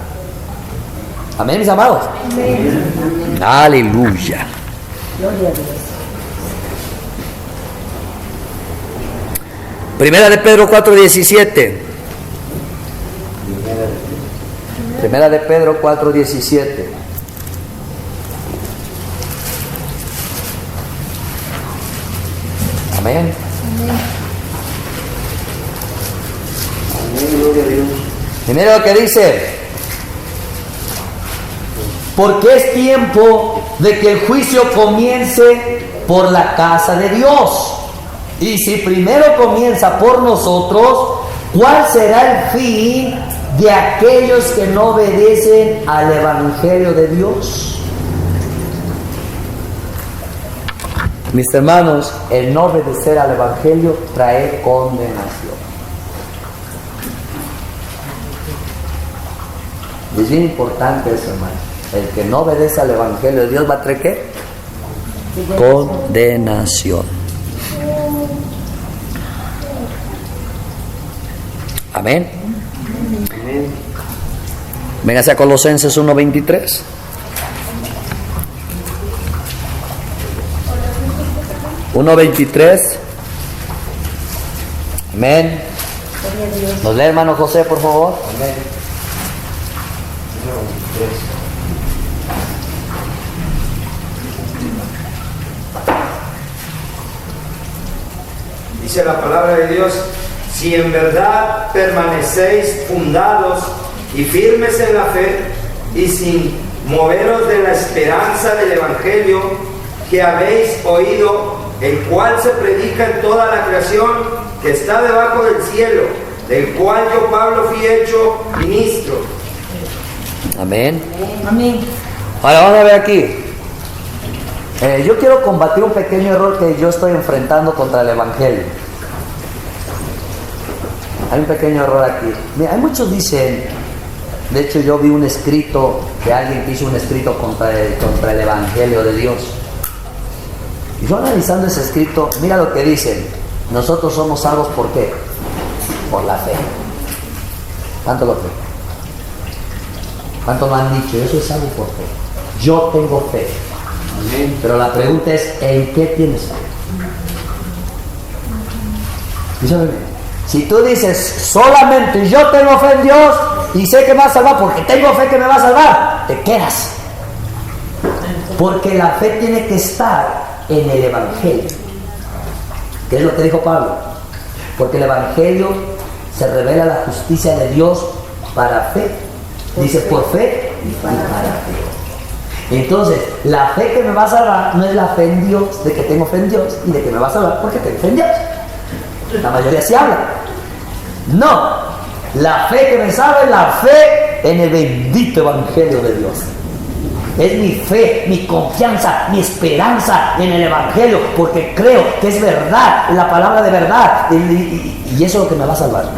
Amén, mis amados. Amén. Aleluya. Gloria a Dios. Primera de Pedro 4:17. Primera de Pedro 4:17. Amén. Amén, gloria a Dios. Y mira lo que dice: porque es tiempo de que el juicio comience por la casa de Dios. Y si primero comienza por nosotros, ¿cuál será el fin de aquellos que no obedecen al Evangelio de Dios. Mis hermanos, el no obedecer al Evangelio trae condenación. Es bien importante eso, hermano. El que no obedece al Evangelio de Dios va a traer ¿qué? Condenación. Amén. Amén. Véngase a Colosenses 1:23. Amén. ¿Nos lee, hermano José, por favor? Amén. 1:23. Dice la palabra de Dios: si en verdad permanecéis fundados y firmes en la fe, y sin moveros de la esperanza del Evangelio que habéis oído, el cual se predica en toda la creación que está debajo del cielo, del cual yo, Pablo, fui hecho ministro. Amén. Amén. Ahora vamos a ver aquí. Yo quiero combatir un pequeño error que yo estoy enfrentando contra el Evangelio. Hay un pequeño error aquí. Mira, hay muchos dicen, de hecho yo vi un escrito de alguien que hizo un escrito contra el Evangelio de Dios. Y yo analizando ese escrito, mira lo que dicen: nosotros somos salvos ¿por qué? Por la fe. ¿Cuánto lo creen? ¿Cuánto lo han dicho? Eso es salvo por fe. Yo tengo fe. Amén. Pero la pregunta es, ¿en qué tienes fe? Escúchame. Si tú dices, solamente yo tengo fe en Dios y sé que me va a salvar porque tengo fe que me va a salvar, te quedas. Porque la fe tiene que estar en el Evangelio. ¿Qué es lo que dijo Pablo? Porque el Evangelio se revela la justicia de Dios para fe. Dice por fe y para fe. Entonces, la fe que me va a salvar no es la fe en Dios, de que tengo fe en Dios y de que me va a salvar porque tengo fe en Dios. La mayoría sí habla. No, la fe que me salva es la fe en el bendito Evangelio de Dios. Es mi fe, mi confianza, mi esperanza en el Evangelio, porque creo que es verdad, la palabra de verdad, y eso es lo que me va a salvar.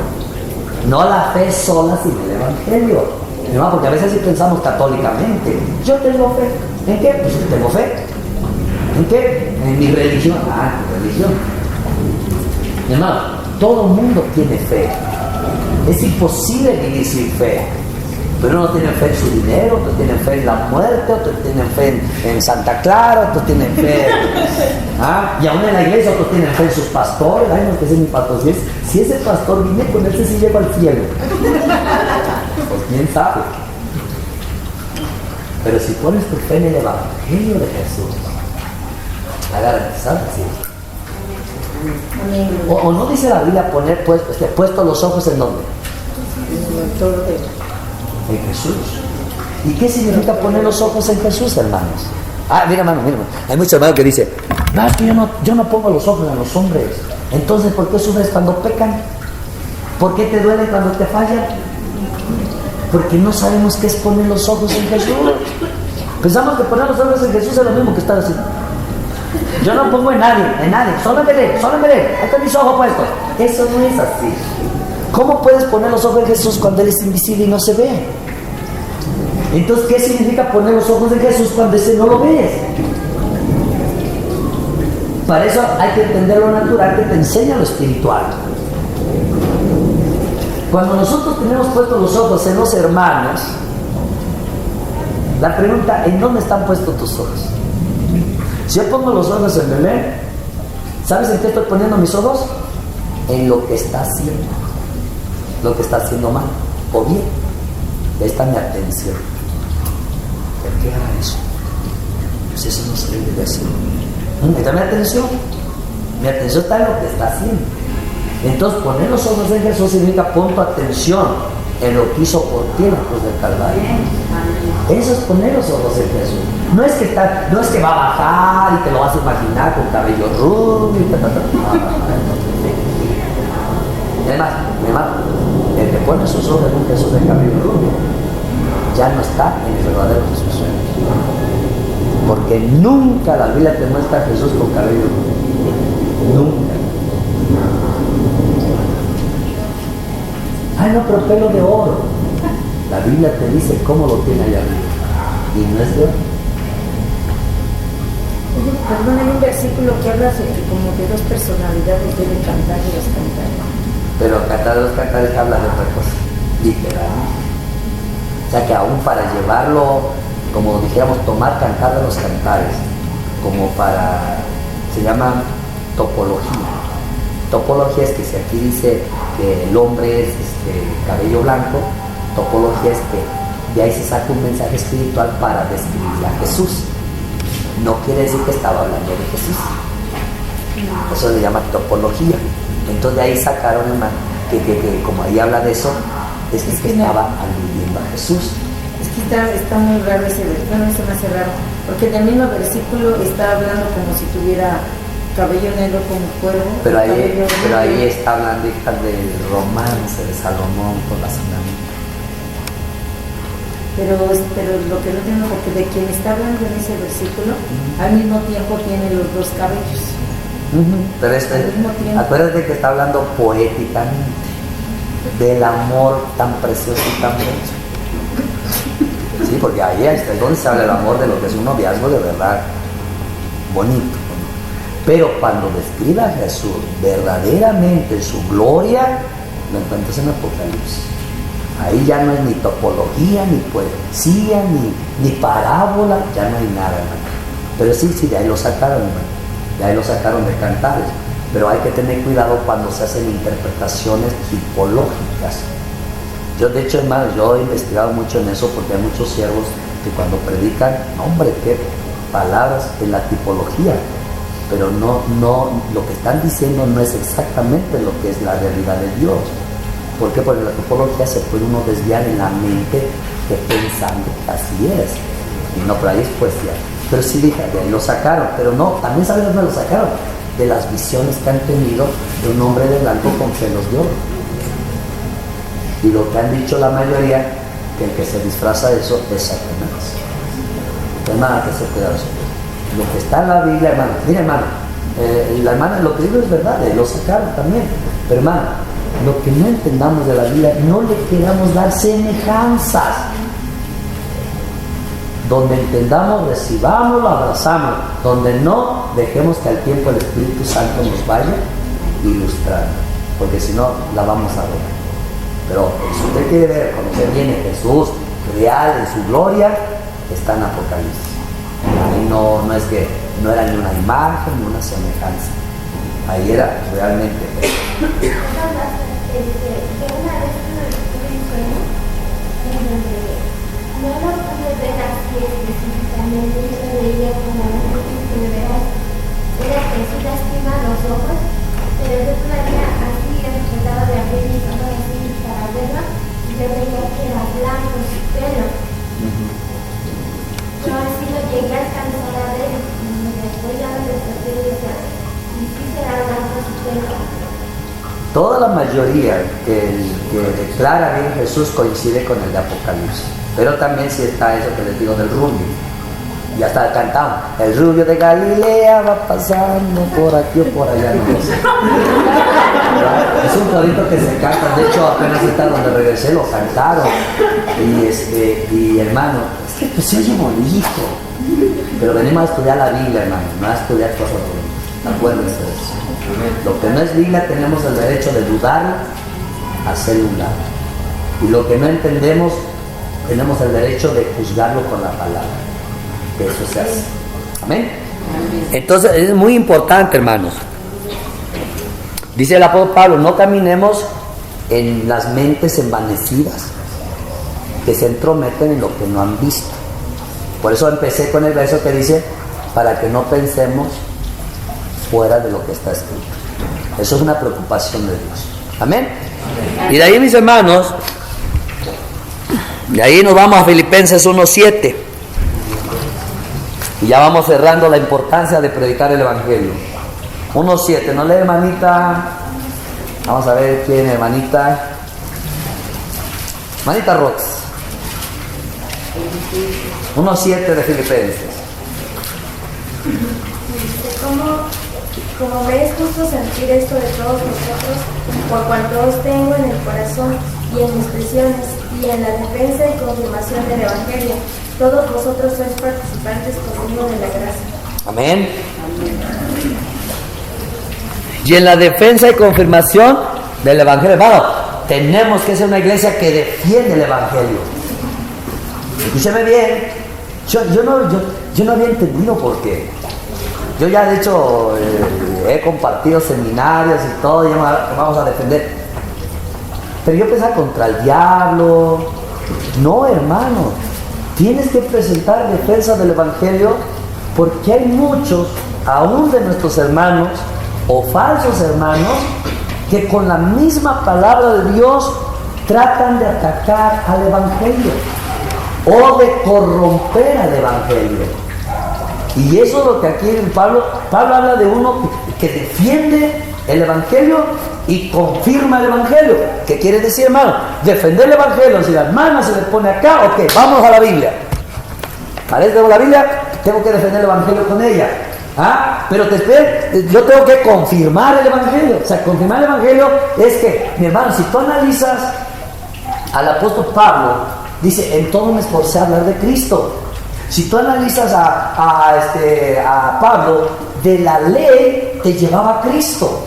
No la fe sola sin el Evangelio, ¿no? Porque a veces sí pensamos católicamente. Yo tengo fe. ¿En qué? Pues yo tengo fe. ¿En qué? En mi religión. Ah, mi religión. Mi hermano, todo el mundo tiene fe. Es imposible vivir sin fe. Pero unos tienen fe en su dinero, otros tienen fe en la muerte, otros tienen fe en Santa Clara, otros tienen fe. Y aún en la iglesia otros tienen fe en sus pastores. Ay, no, que ese es mi pastor. Si ese pastor viene con ese, sí llego al cielo. Pues quién sabe. Pero si pones tu fe en el Evangelio de Jesús, está garantizado que sí. O no dice la Biblia poner puesto los ojos en dónde? En Jesús. ¿Y qué significa poner los ojos en Jesús, hermanos? Mira, hermano. Hay muchos hermanos que dicen, no, es que yo no pongo los ojos en los hombres. Entonces, ¿por qué sufres cuando pecan? ¿Por qué te duele cuando te fallan? Porque no sabemos qué es poner los ojos en Jesús. Pensamos que poner los ojos en Jesús es lo mismo que estar así. Yo no pongo en nadie, solo en Él. Ahí están mis ojos puestos. Eso no es así. ¿Cómo puedes poner los ojos en Jesús cuando Él es invisible y no se ve? Entonces, ¿qué significa poner los ojos en Jesús cuando ese no lo ves? Para eso hay que entender lo natural que te enseña lo espiritual. Cuando nosotros tenemos puestos los ojos en los hermanos, la pregunta, ¿en dónde están puestos tus ojos? Si yo pongo los ojos en Belén, ¿sabes en qué estoy poniendo mis ojos? En lo que está haciendo. Lo que está haciendo mal o bien. Ahí está mi atención. ¿Por qué haga eso? Pues eso no se debe de hacer. Ahí está mi atención. Mi atención está en lo que está haciendo. Entonces, poner los ojos en Jesús significa pon tu atención en lo que hizo por ti en la cruz del Calvario. Eso es poner los ojos en Jesús. No es que va a bajar y te lo vas a imaginar con cabello rubio y El que pone sus ojos en un Jesús de cabello rubio ya no está en el verdadero Jesús. Porque nunca la Biblia te muestra a Jesús con cabello rubio. Nunca. Ay, no, pero pelo de oro. La Biblia te dice cómo lo tiene allá arriba. Y no es de oro. Perdón, hay un versículo que habla como de dos personalidades, deben cantar y los cantar. Pero cantar de los cantares habla de otra cosa, literalmente. O sea que aún para llevarlo, como dijéramos, tomar cantar de los cantares, como para, se llama topología. Topología es que si aquí dice que el hombre es cabello blanco, topología es que de ahí se saca un mensaje espiritual para describir a Jesús. No quiere decir que estaba hablando de Jesús. Eso se llama topología. Entonces de ahí sacaron, hermano, que como ahí habla de eso, es que estaba aludiendo a Jesús. Es que está muy raro ese versículo, eso me hace raro, porque en el mismo versículo está hablando como si tuviera cabello negro como cuervo. Pero ahí está hablando, hija, del romance de Salomón con la tsunamita. Pero lo que no entiendo, porque de quien está hablando en ese versículo, al mismo tiempo tiene los dos cabellos. Pero acuérdate que está hablando poéticamente del amor tan precioso y tan bello. Sí, porque ahí es donde se habla del amor, de lo que es un noviazgo de verdad bonito. Pero cuando describe a Jesús verdaderamente su gloria, lo encuentras en Apocalipsis. Ahí ya no es ni topología, ni poesía, ni parábola, ya no hay nada, hermano. Pero sí, de ahí lo sacaron, hermano. De ahí lo sacaron de cantares. Pero hay que tener cuidado cuando se hacen interpretaciones tipológicas. Yo, de hecho, hermano, yo he investigado mucho en eso, porque hay muchos siervos que cuando predican, hombre, qué palabras en la tipología. Pero no, lo que están diciendo no es exactamente lo que es la realidad de Dios. ¿Por qué? Porque la tipología se puede uno desviar en la mente que pensando que así es. Y no, por ahí es poesía. Pero sí, fíjate, ahí lo sacaron. Pero no, también saben dónde lo sacaron. De las visiones que han tenido de un hombre de blanco con pelos de oro. Y lo que han dicho la mayoría, que el que se disfraza de eso es Satanás. No hay nada que se pueda hacer. Lo que está en la Biblia, hermano, mira, hermano, la hermana, lo que digo es verdad, lo sacaron también. Pero, hermano, lo que no entendamos de la Biblia, no le queramos dar semejanzas. Donde entendamos, recibamos, lo abrazamos. Donde no, dejemos que al tiempo el Espíritu Santo nos vaya ilustrando, porque si no, la vamos a ver. Pero si usted quiere ver, conocer bien a Jesús real en su gloria, está en Apocalipsis. Ahí no es que no era ni una imagen ni una semejanza. Ahí era realmente eso. Una vez tuve un sueño en donde no lo pude ver así específicamente, yo lo veía como un tipo de veras, era que sí lastima los ojos, pero yo todavía así trataba de abrir mis ojos así para verlo, y yo veía que era blanco su pelo. Yo así lo llegué a alcanzar a ver, y después ya me desperté y decía, ¿y si será blanco su pelo? Toda la mayoría que declara bien Jesús coincide con el de Apocalipsis. Pero también sí está eso que les digo del rubio. Ya está cantado. El rubio de Galilea va pasando por aquí o por allá. No sé. Es un corito que se canta. De hecho, apenas está donde regresé, lo cantaron. Y hermano, es que pues se oye bonito. Pero venimos a estudiar la Biblia, hermano, no a estudiar cosas bonitas. Acuérdense de eso. Lo que no es Biblia tenemos el derecho de dudar, hacerlo un lado. Y lo que no entendemos, tenemos el derecho de juzgarlo con la palabra. Que eso se hace. Amén. Entonces es muy importante, hermanos. Dice el apóstol Pablo, no caminemos en las mentes envanecidas que se entrometen en lo que no han visto. Por eso empecé con el verso que dice, para que no pensemos fuera de lo que está escrito. Eso es una preocupación de Dios. Amén. Y de ahí, mis hermanos, de ahí nos vamos a Filipenses 1:7. Y ya vamos cerrando la importancia de predicar el Evangelio. 1:7, ¿no lee, hermanita? Vamos a ver quién, hermanita. Manita Rox. 1:7 de Filipenses. Como me es justo sentir esto de todos vosotros, por cuanto os tengo en el corazón y en mis prisiones y en la defensa y confirmación del Evangelio, todos vosotros sois participantes conmigo de la gracia. Amén. Y en la defensa y confirmación del Evangelio, hermano, tenemos que ser una iglesia que defiende el Evangelio. Escúcheme bien, yo no había entendido por qué. Yo ya de hecho he compartido seminarios y todo, y vamos a defender. Pero yo pensaba contra el diablo. No, hermano, tienes que presentar defensa del Evangelio, porque hay muchos, aún de nuestros hermanos o falsos hermanos, que con la misma palabra de Dios tratan de atacar al Evangelio o de corromper al Evangelio. Y eso es lo que aquí Pablo habla de uno que defiende el Evangelio y confirma el Evangelio. ¿Qué quiere decir, hermano? Defender el Evangelio. Si la hermana se le pone acá, ok, vamos a la Biblia. ¿Vale? Tengo la Biblia, tengo que defender el Evangelio con ella. Pero yo tengo que confirmar el Evangelio. O sea, confirmar el Evangelio es que, mi hermano, si tú analizas al apóstol Pablo, dice, en todo me esforcé a hablar de Cristo. Si tú analizas a Pablo, de la ley te llevaba a Cristo.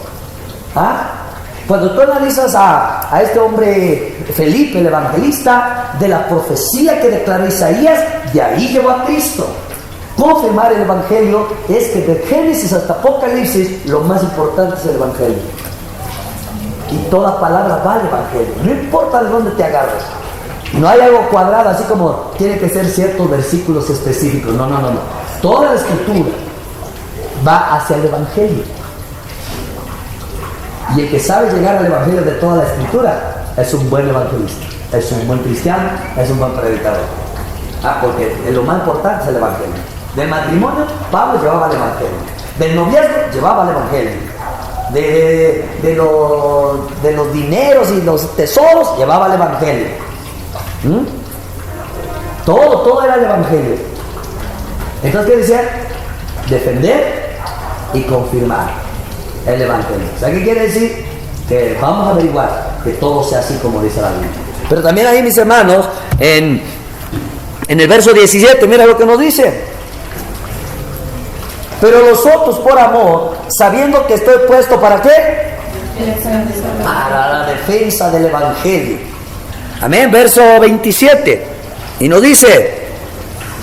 Cuando tú analizas a este hombre Felipe, el evangelista, de la profecía que declaró Isaías, de ahí llevó a Cristo. Confirmar el Evangelio es que de Génesis hasta Apocalipsis lo más importante es el Evangelio. Y toda palabra va al Evangelio, no importa de dónde te agarres. No hay algo cuadrado, así como tiene que ser ciertos versículos específicos. No. Toda la escritura va hacia el Evangelio. Y el que sabe llegar al Evangelio de toda la escritura es un buen evangelista, es un buen cristiano, es un buen predicador. Porque lo más importante es el Evangelio. Del matrimonio, Pablo llevaba el Evangelio. Del noviazgo, llevaba el Evangelio. De los dineros y los tesoros, llevaba el Evangelio. Todo era el Evangelio. Entonces, ¿qué decía? Defender y confirmar el Evangelio. O sea, ¿qué quiere decir? Que vamos a averiguar que todo sea así como dice la Biblia. Pero también ahí, mis hermanos, en el verso 17, mira lo que nos dice. Pero los otros por amor, sabiendo que estoy puesto ¿para qué? Para la defensa del Evangelio. Amén, verso 27. Y nos dice,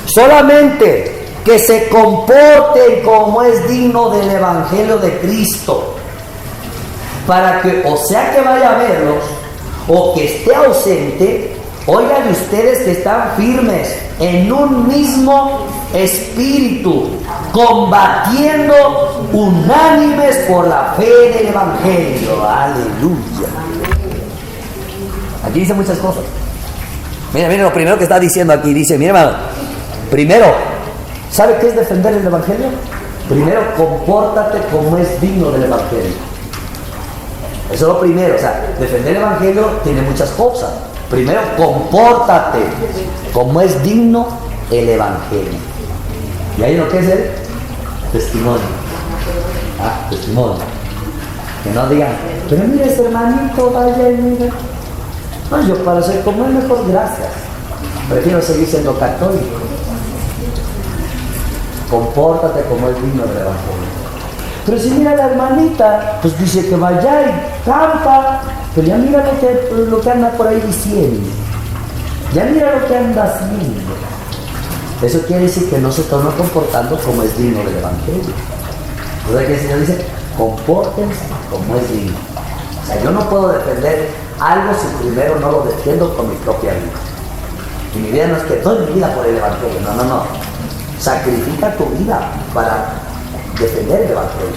solamente que se comporten como es digno del Evangelio de Cristo, para que, o sea que vaya a verlos, o que esté ausente, oigan ustedes que están firmes en un mismo espíritu, combatiendo unánimes por la fe del Evangelio. Aleluya. Aquí dice muchas cosas. Mira lo primero que está diciendo aquí. Dice, mira, hermano, primero, ¿sabe qué es defender el Evangelio? Primero, compórtate como es digno del Evangelio. Eso es lo primero. O sea, defender el Evangelio tiene muchas cosas. Primero, compórtate como es digno el Evangelio. Y ahí lo que es el testimonio. Testimonio. Que no digan, pero mira ese hermanito, vaya y mira. No, yo para ser como él, mejor gracias. Prefiero seguir siendo católico. Compórtate como es digno del Evangelio. Pero si mira la hermanita, pues dice que vaya y canta, pero ya mira lo que anda por ahí diciendo. Ya mira lo que anda haciendo. Eso quiere decir que no se está comportando como es digno del Evangelio. O sea que el Señor dice, compórtense como es digno. O sea, yo no puedo defender algo si primero no lo defiendo con mi propia vida. Y mi vida no es que doy mi vida por el Evangelio. No. Sacrifica tu vida para defender el Evangelio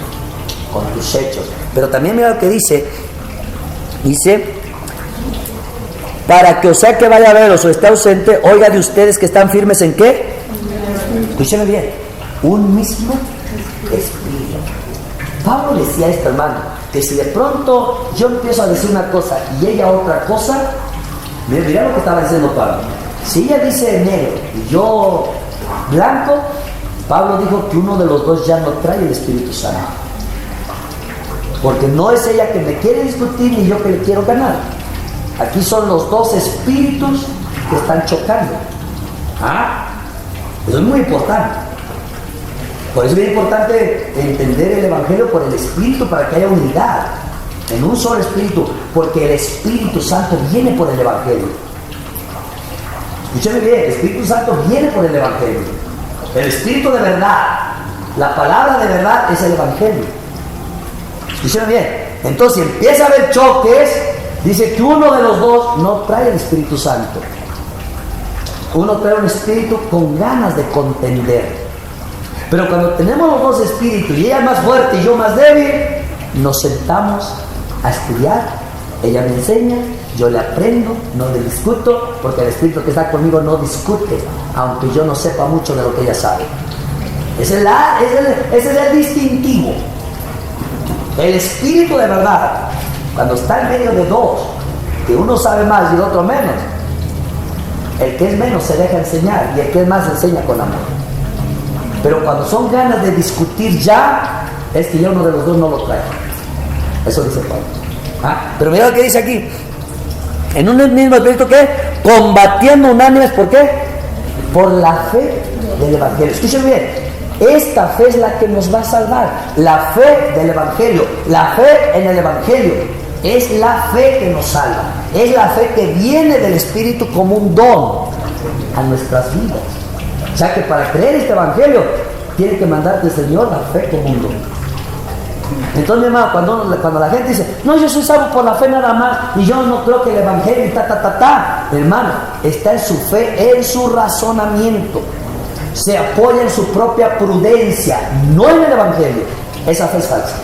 con tus hechos. Pero también mira lo que dice, para que o sea que vaya a veros o esté ausente, oiga de ustedes que están firmes en ¿qué? Escúcheme bien, un mismo espíritu. Pablo decía esto, hermano, que si de pronto yo empiezo a decir una cosa y ella otra cosa, Mira lo que estaba diciendo Pablo. Si ella dice negro y yo blanco, Pablo dijo que uno de los dos ya no trae el Espíritu Santo. Porque no es ella que me quiere discutir ni yo que le quiero ganar. Aquí son los dos espíritus que están chocando. Eso es muy importante. Por eso es bien importante entender el Evangelio por el Espíritu, para que haya unidad en un solo Espíritu, porque el Espíritu Santo viene por el Evangelio. Escúchame bien, el Espíritu Santo viene por el Evangelio. El Espíritu de verdad, la palabra de verdad es el Evangelio. Escúchame bien. Entonces empieza a haber choques. Dice que uno de los dos no trae el Espíritu Santo. Uno trae un espíritu con ganas de contender. Pero cuando tenemos los dos espíritus y ella es más fuerte y yo más débil, nos sentamos a estudiar. Ella me enseña, yo le aprendo, no le discuto, porque el espíritu que está conmigo no discute, aunque yo no sepa mucho de lo que ella sabe. Ese es el distintivo. El espíritu de verdad, cuando está en medio de dos, que uno sabe más y el otro menos, el que es menos se deja enseñar y el que es más enseña con amor. Pero cuando son ganas de discutir ya, es que ya uno de los dos no lo trae. Eso dice Pablo. Pero mira lo que dice aquí. En un mismo espíritu, ¿qué? Combatiendo unánimes, ¿por qué? Por la fe del Evangelio. Escuchen bien. Esta fe es la que nos va a salvar. La fe del Evangelio. La fe en el Evangelio es la fe que nos salva. Es la fe que viene del Espíritu como un don a nuestras vidas. O sea que para creer este Evangelio tiene que mandarte el Señor la fe como un don. Entonces, mi hermano, cuando la gente dice, no, yo soy salvo por la fe nada más y yo no creo que el Evangelio hermano, está en su fe, en su razonamiento. Se apoya en su propia prudencia, no en el Evangelio. Esa fe es falsa.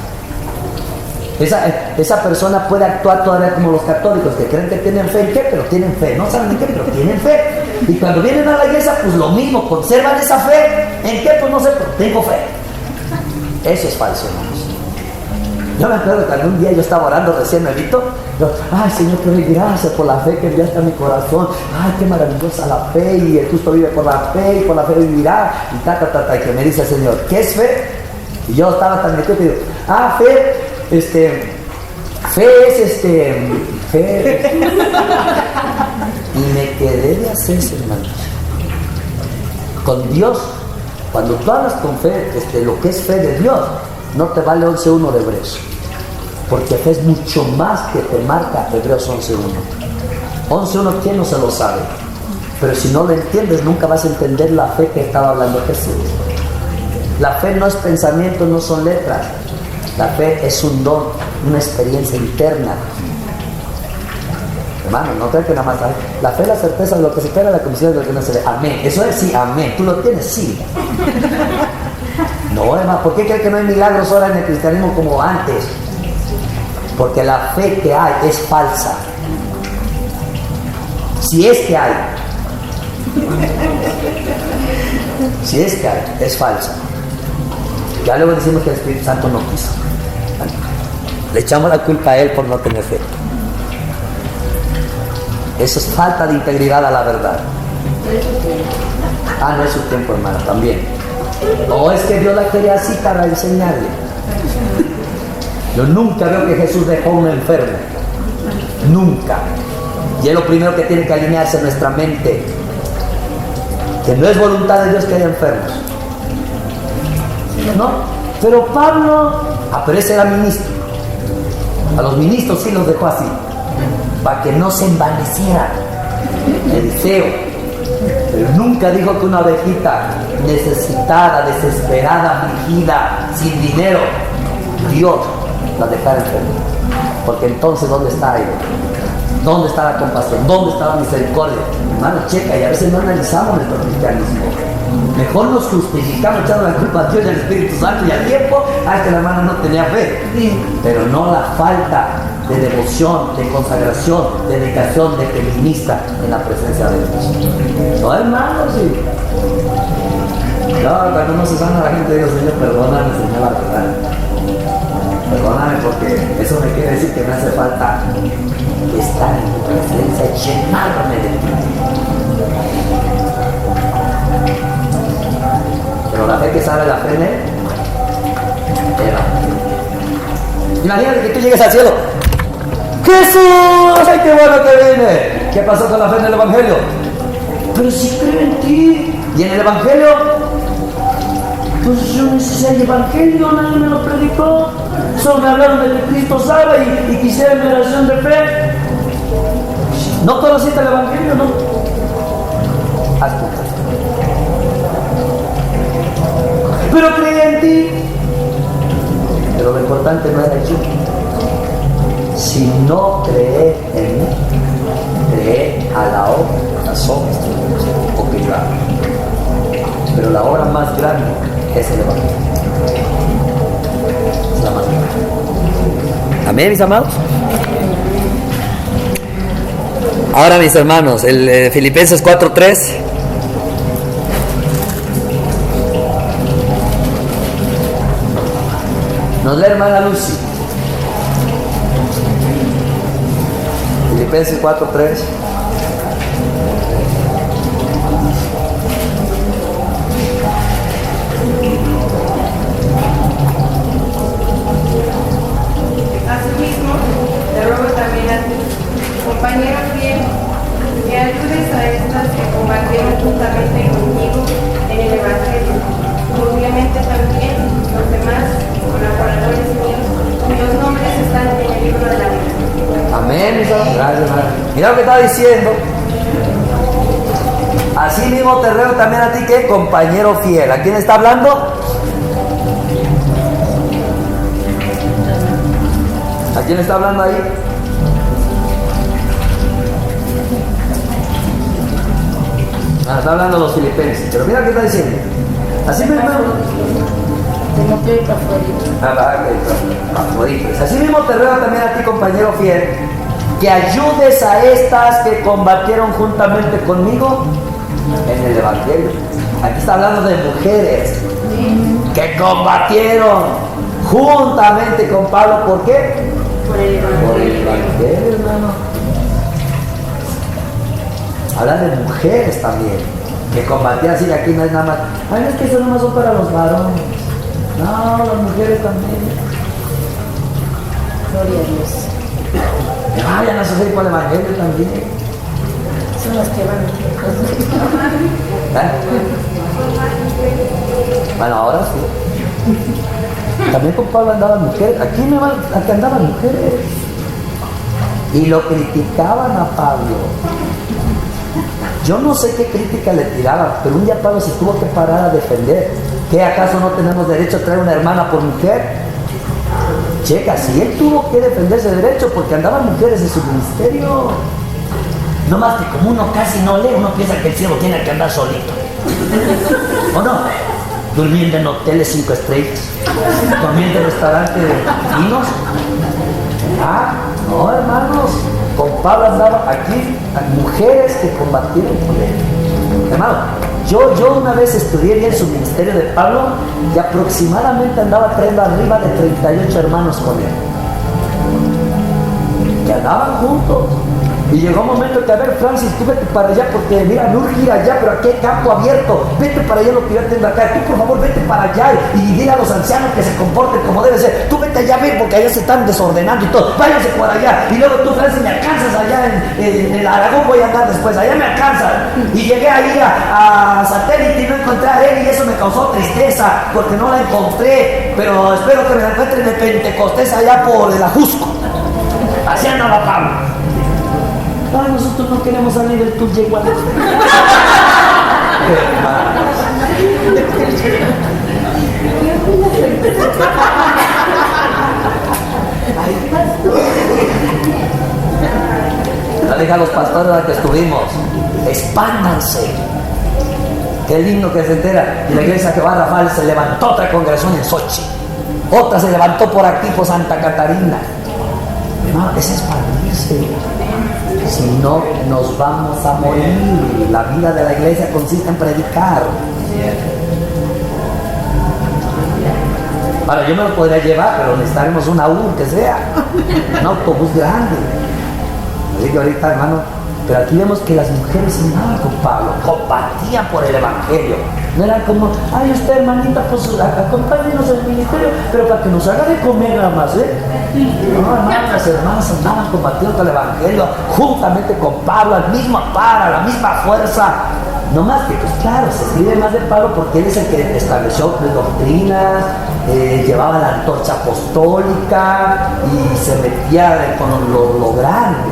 Esa persona puede actuar todavía como los católicos, que creen que tienen fe en qué, pero tienen fe. No saben en qué, pero tienen fe. Y cuando vienen a la iglesia, pues lo mismo, conservan esa fe. ¿En qué? Pues no sé, pero tengo fe. Eso es falso, hermanos. Yo me acuerdo que algún día yo estaba orando recién nuevito. Ay, Señor, te doy gracias por la fe que enviaste a mi corazón. Ay, qué maravillosa la fe. Y el justo vive por la fe, y por la fe vivirá. Y y que me dice el Señor, ¿qué es fe? Y yo estaba tan metido que digo, fe, fe. Y me quedé de hacerse, hermanos. Con Dios, cuando tú hablas con fe, lo que es fe de Dios, no te vale 11.1 de Hebreos, porque fe es mucho más que te marca Hebreos 11.1. 11.1, ¿quién no se lo sabe? Pero si no lo entiendes, nunca vas a entender la fe que estaba hablando Jesús. La fe no es pensamiento, no son letras. La fe es un don, una experiencia interna. Hermano, no crees que nada más hay. La fe es la certeza de lo que se espera, la convicción de lo que no se ve. Amén. Eso es sí, amén. ¿Tú lo tienes? Sí. No, hermano, ¿por qué crees que no hay milagros ahora en el cristianismo como antes? Porque la fe que hay es falsa. Si es que hay. Si es que hay, es falsa. Ya luego decimos que el Espíritu Santo no quiso. Le echamos la culpa a él por no tener fe. Eso es falta de integridad a la verdad. No es su tiempo, hermano, también. O es que Dios la quería así para enseñarle. Yo nunca veo que Jesús dejó a un enfermo. Nunca. Y es lo primero que tiene que alinearse en nuestra mente. Que no es voluntad de Dios que haya enfermos. ¿No? Pero Pablo, pero ese era ministro. A los ministros sí los dejó así, para que no se envaneciera el deseo. Pero nunca dijo que una ovejita necesitada, desesperada, afligida, sin dinero, Dios la dejara enferma. Porque entonces, ¿dónde está él? ¿Dónde está la compasión? ¿Dónde está la misericordia? Hermano, checa, y a veces no analizamos nuestro cristianismo. Mejor nos justificamos echando la culpa a Dios y al Espíritu Santo y al tiempo. Que la hermana no tenía fe. Pero no la falta de devoción, de consagración, de dedicación, de feminista en la presencia de Dios. No, hermano, sí. No, cuando no se sana la gente, digo, Señor, perdóname, Señor, la verdad. Perdóname, porque eso me quiere decir que me hace falta estar en tu presencia, llenar Imagínate que tú llegues al cielo. ¡Jesús! ¡Ay, qué bueno que viene! ¿Qué pasó con la fe en el Evangelio? Pero si creo en ti. ¿Y en el Evangelio? Pues yo no sé el Evangelio, nadie me lo predicó. Solo me hablaron de que Cristo sabe y quisiera mi oración de fe. ¿No conociste el Evangelio? No. Haz tu caso. Pero creí en ti. Pero lo importante no era yo. Si no cree en mí, cree a la obra, las obras o que yo hago. Pero la obra más grande es el Evangelio. Es la más grande. Amén, mis amados. Ahora, mis hermanos, el Filipenses 4:3. Nos lee hermana Lucy. Filipenses 4:3. Asimismo, te ruego también a ti, compañero fiel, que ayudes a estas que combatieron juntamente conmigo en el Evangelio, y obviamente también los demás colaboradores míos, cuyos nombres están en el libro de la vida. Amén, mis hermanos. Gracias, hermano. Mira lo que está diciendo. Así mismo te ruego también a ti que compañero fiel. ¿A quién está hablando? ¿A quién está hablando ahí? Está hablando de los filipenses. Pero mira lo que está diciendo. Así mismo. Timoteo y Epafrodito. Así mismo te ruego también a ti, compañero fiel, que ayudes a estas que combatieron juntamente conmigo en el Evangelio. Aquí está hablando de mujeres que combatieron juntamente con Pablo. ¿Por qué? Por el Por el Evangelio. Evangelio, hermano. Habla de mujeres también que combatían, así que aquí no es nada más. Ay, no es que eso no son para los varones. No, las mujeres también. Gloria a Dios. Que vayan a sufrir por el Evangelio también. Son las que van ¿Eh? Bueno, ahora sí. También con Pablo andaban mujeres. Aquí andaban mujeres. Y lo criticaban a Pablo. Yo no sé qué crítica le tiraban, pero un día Pablo se tuvo que parar a defender. ¿Qué acaso no tenemos derecho a traer una hermana por mujer? Checa, si él tuvo que defenderse de derecho porque andaban mujeres en su ministerio. No más que como uno casi no lee, uno piensa que el cielo tiene que andar solito. ¿O no? Durmiendo en hoteles 5 estrellas, comiendo en restaurantes finos. Ah, no, hermanos. Con Pablo andaba aquí mujeres que combatieron con él. Hermano, yo una vez estudié bien su ministerio de Pablo y aproximadamente andaba trayendo arriba de 38 hermanos con él. Que andaban juntos. Y llegó un momento que, a ver, Francis, tú vete para allá porque mira, no urge ir allá, pero aquí hay campo abierto. Vete para allá lo que yo tengo acá. Tú, por favor, vete para allá y dile a los ancianos que se comporten como debe ser. Tú vete allá, ven, porque allá se están desordenando y todo. Váyanse por allá. Y luego tú, Francis, me alcanzas allá en el Aragón, voy a andar después. Allá me alcanzan. Y llegué ahí a Satélite y no encontré a él y eso me causó tristeza porque no la encontré. Pero espero que me la encuentre en el Pentecostés allá por el Ajusco. Así andaba Pablo. Ay, nosotros no queremos salir del tuyo igual. La dije a los pastores a los que estuvimos, expándanse. Qué lindo que se entera. Y la iglesia que va a Rafael se levantó otra congregación en Sochi. Otra se levantó por aquí, por Santa Catarina. No, es expandirse. Si no, nos vamos a morir. La vida de la iglesia consiste en predicar. Ahora, yo me lo podría llevar, pero necesitaremos una U que sea. Un autobús grande. Así que ahorita, hermano, Pero aquí vemos que las mujeres andaban con Pablo, compartían por el Evangelio. No eran como, ay, usted hermanita, pues acompáñenos en el ministerio, pero para que nos haga de comer nada más, ¿eh? No, hermanas, hermanas andaban combatiendo por el Evangelio juntamente con Pablo, al mismo par, a la misma fuerza. No más que, pues claro, se escribe más de Pablo porque él es el que estableció doctrinas, llevaba la antorcha apostólica y se metía con lo grande.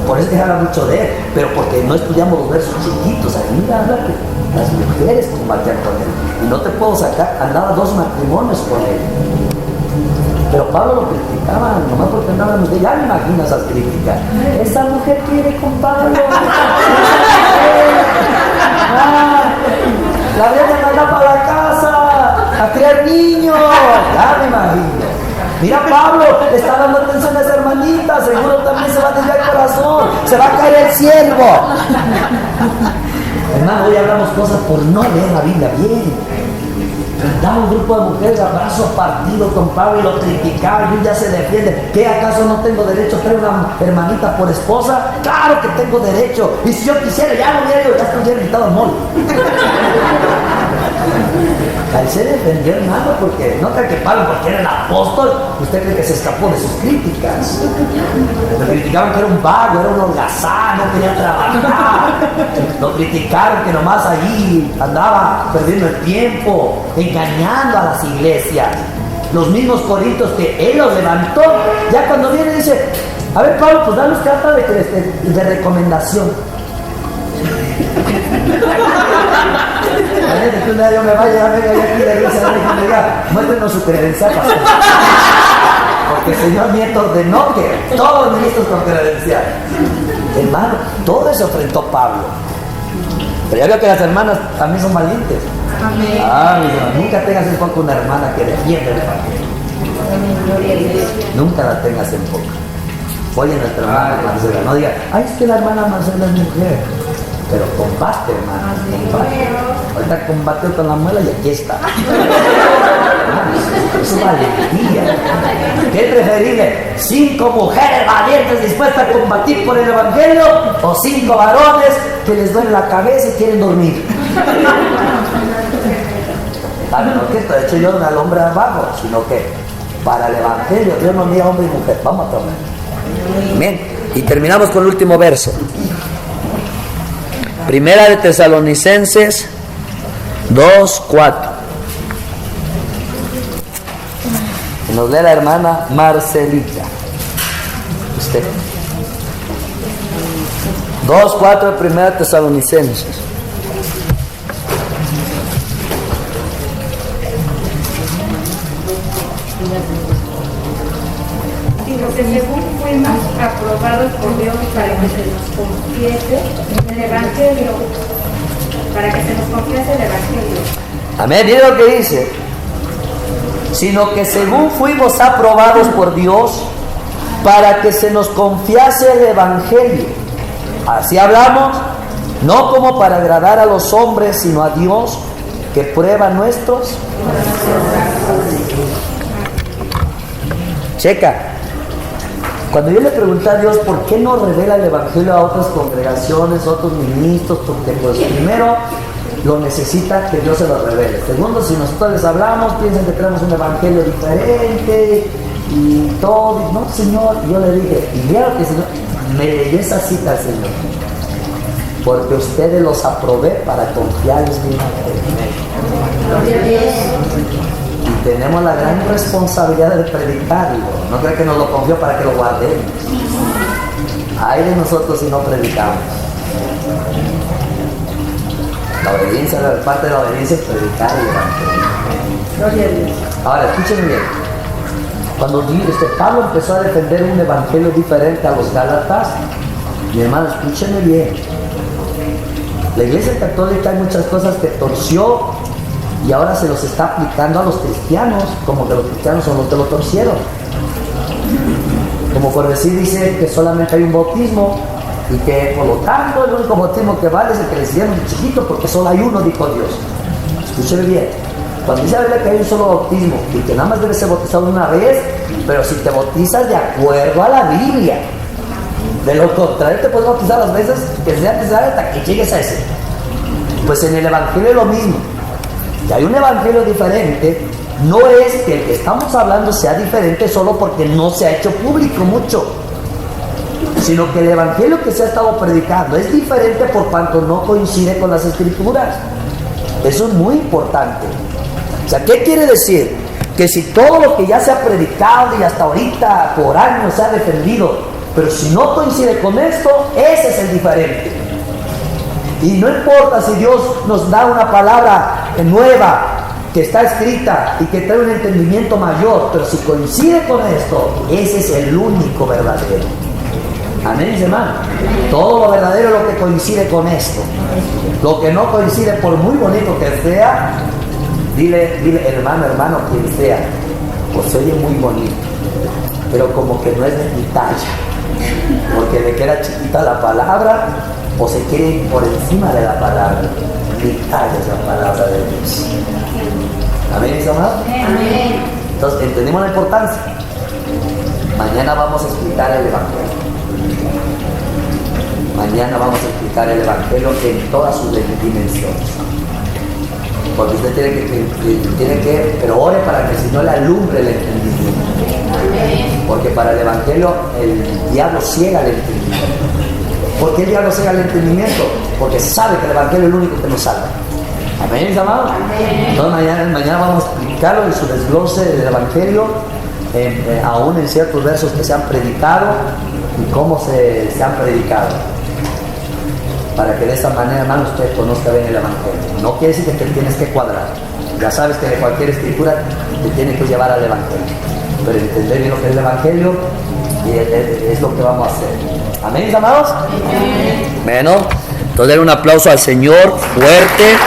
Por eso que habla mucho de él, pero porque no estudiamos los versos chiquitos. Ahí mira, habla que las mujeres combatían con él. Y no te puedo sacar, andaba 2 matrimonios con él. Pero Pablo lo criticaba, nomás porque andaba mujer. Ya me imagino esas críticas. Esa mujer quiere con Pablo. La voy a mandar para la casa a criar niños. Ya me imagino. Mira, Pablo le está dando atención a esa hermanita, seguro también se va a desviar el corazón, se va a caer el siervo. Hermano, hoy hablamos cosas por no leer la Biblia bien. Estaba un grupo de mujeres a brazo partido con Pablo y lo criticaban y él ya se defiende. ¿Qué acaso no tengo derecho a traer una hermanita por esposa? Claro que tengo derecho. Y si yo quisiera, ya lo hubiera ido, ya estuviera invitado al mall. Él se defendió, hermano, porque no cree que Pablo, porque era el apóstol, usted cree que se escapó de sus críticas. Lo criticaban que era un vago, era un holgazán, no quería trabajar. Lo criticaron que nomás allí andaba perdiendo el tiempo, engañando a las iglesias. Los mismos corintios que él los levantó, ya cuando viene dice, a ver Pablo, pues danos carta de recomendación. Que un día yo me vaya, venga aquí de iglesia, muéstrenos su credencial, pastor. Porque el Señor Nieto ordenó que todos los ministros con credencial. Hermano, todo eso enfrentó Pablo. Pero ya veo que las hermanas también son valientes. Amén. Ah, mi Dios, nunca tengas en poco una hermana que defiende el Evangelio. Nunca la tengas en poco. Oye, nuestra hermana Marcela, no diga, ay, es que la hermana Marcela es mujer. Pero combate, hermano, combate. Ahorita combatió con la muela y aquí está. Es valentía. ¿Qué es preferible? 5 mujeres valientes dispuestas a combatir por el Evangelio o 5 varones que les duele la cabeza y quieren dormir. No que esto he hecho yo al hombre abajo, sino que para el Evangelio Dios no mira hombre y mujer. Vamos a tomar. Bien. Y terminamos con el último verso. Primera de Tesalonicenses 2:4. Nos lee la hermana Marcelita. Usted. 2:4 de Primera de Tesalonicenses. Sino que según fuimos aprobados por Dios para que se nos confiese el Evangelio, Amén, miren lo que dice. Sino que según fuimos aprobados por Dios para que se nos confiase el Evangelio. Así hablamos, no como para agradar a los hombres, sino a Dios, que prueba nuestros. Checa. Cuando yo le pregunté a Dios por qué no revela el Evangelio a otras congregaciones, a otros ministros, porque pues primero lo necesita que Dios se lo revele. Segundo, si nosotros les hablamos, piensan que tenemos un Evangelio diferente y todo. No, Señor, yo le dije, y mira lo que el Señor, me leyó esa cita al Señor. Porque ustedes los aprobé para confiarles mi Evangelio. Y tenemos la gran responsabilidad de predicarlo. No creo que nos lo confió para que lo guardemos. Ay de nosotros si no predicamos. La obediencia, la parte de la obediencia es predicar el Evangelio. Ahora, escúchenme bien. Cuando Pablo empezó a defender un Evangelio diferente a los Gálatas, mi hermano, escúchenme bien. La Iglesia Católica hay muchas cosas que torció y ahora se los está aplicando a los cristianos, como que los cristianos son los que lo torcieron. Como por decir, dice que solamente hay un bautismo y que por lo tanto el único bautismo que vale es el que les dieron de chiquito, porque solo hay uno, dijo Dios. Escúcheme bien. Cuando dice la Biblia que hay un solo bautismo y que nada más debe ser bautizado una vez, pero si te bautizas de acuerdo a la Biblia, De lo contrario, te puedes bautizar las veces que sea necesario hasta que llegues a ese. Pues en el Evangelio es lo mismo. Y hay un Evangelio diferente. No es que el que estamos hablando sea diferente solo porque no se ha hecho público mucho, sino que el Evangelio que se ha estado predicando es diferente por cuanto no coincide con las Escrituras. Eso es muy importante. O sea, ¿qué quiere decir? Que si todo lo que ya se ha predicado y hasta ahorita por años se ha defendido, pero si no coincide con esto, ese es el diferente. Y no importa si Dios nos da una palabra nueva que está escrita y que trae un entendimiento mayor, pero si coincide con esto, ese es el único verdadero. Amén, hermano. Todo lo verdadero es lo que coincide con esto. Lo que no coincide, por muy bonito que sea, dile hermano, quien sea, pues se oye muy bonito, pero como que no es de mi talla, porque le queda chiquita la palabra, o se quiere ir por encima de la palabra. Mi talla es la palabra de Dios. Amén, hermano. Amén. Entonces, entendimos la importancia. Mañana vamos a explicar el Evangelio. Mañana vamos a explicar el Evangelio en todas sus dimensiones. Porque usted tiene que, pero ore para que si no le alumbre el entendimiento. Porque para el Evangelio el diablo ciega el entendimiento. ¿Por qué el diablo ciega el entendimiento? Porque sabe que el Evangelio es el único que nos salva. Amén, mis amados. Entonces mañana vamos a explicarlo en su desglose del Evangelio, aún en ciertos versos que se han predicado y cómo se han predicado. Para que de esa manera, hermano, usted conozca bien el Evangelio. No quiere decir que te tienes que cuadrar. Ya sabes que de cualquier escritura te tiene que llevar al Evangelio. Pero entender bien lo que es el Evangelio es lo que vamos a hacer. Amén, mis amados. Bueno, entonces un aplauso al Señor fuerte.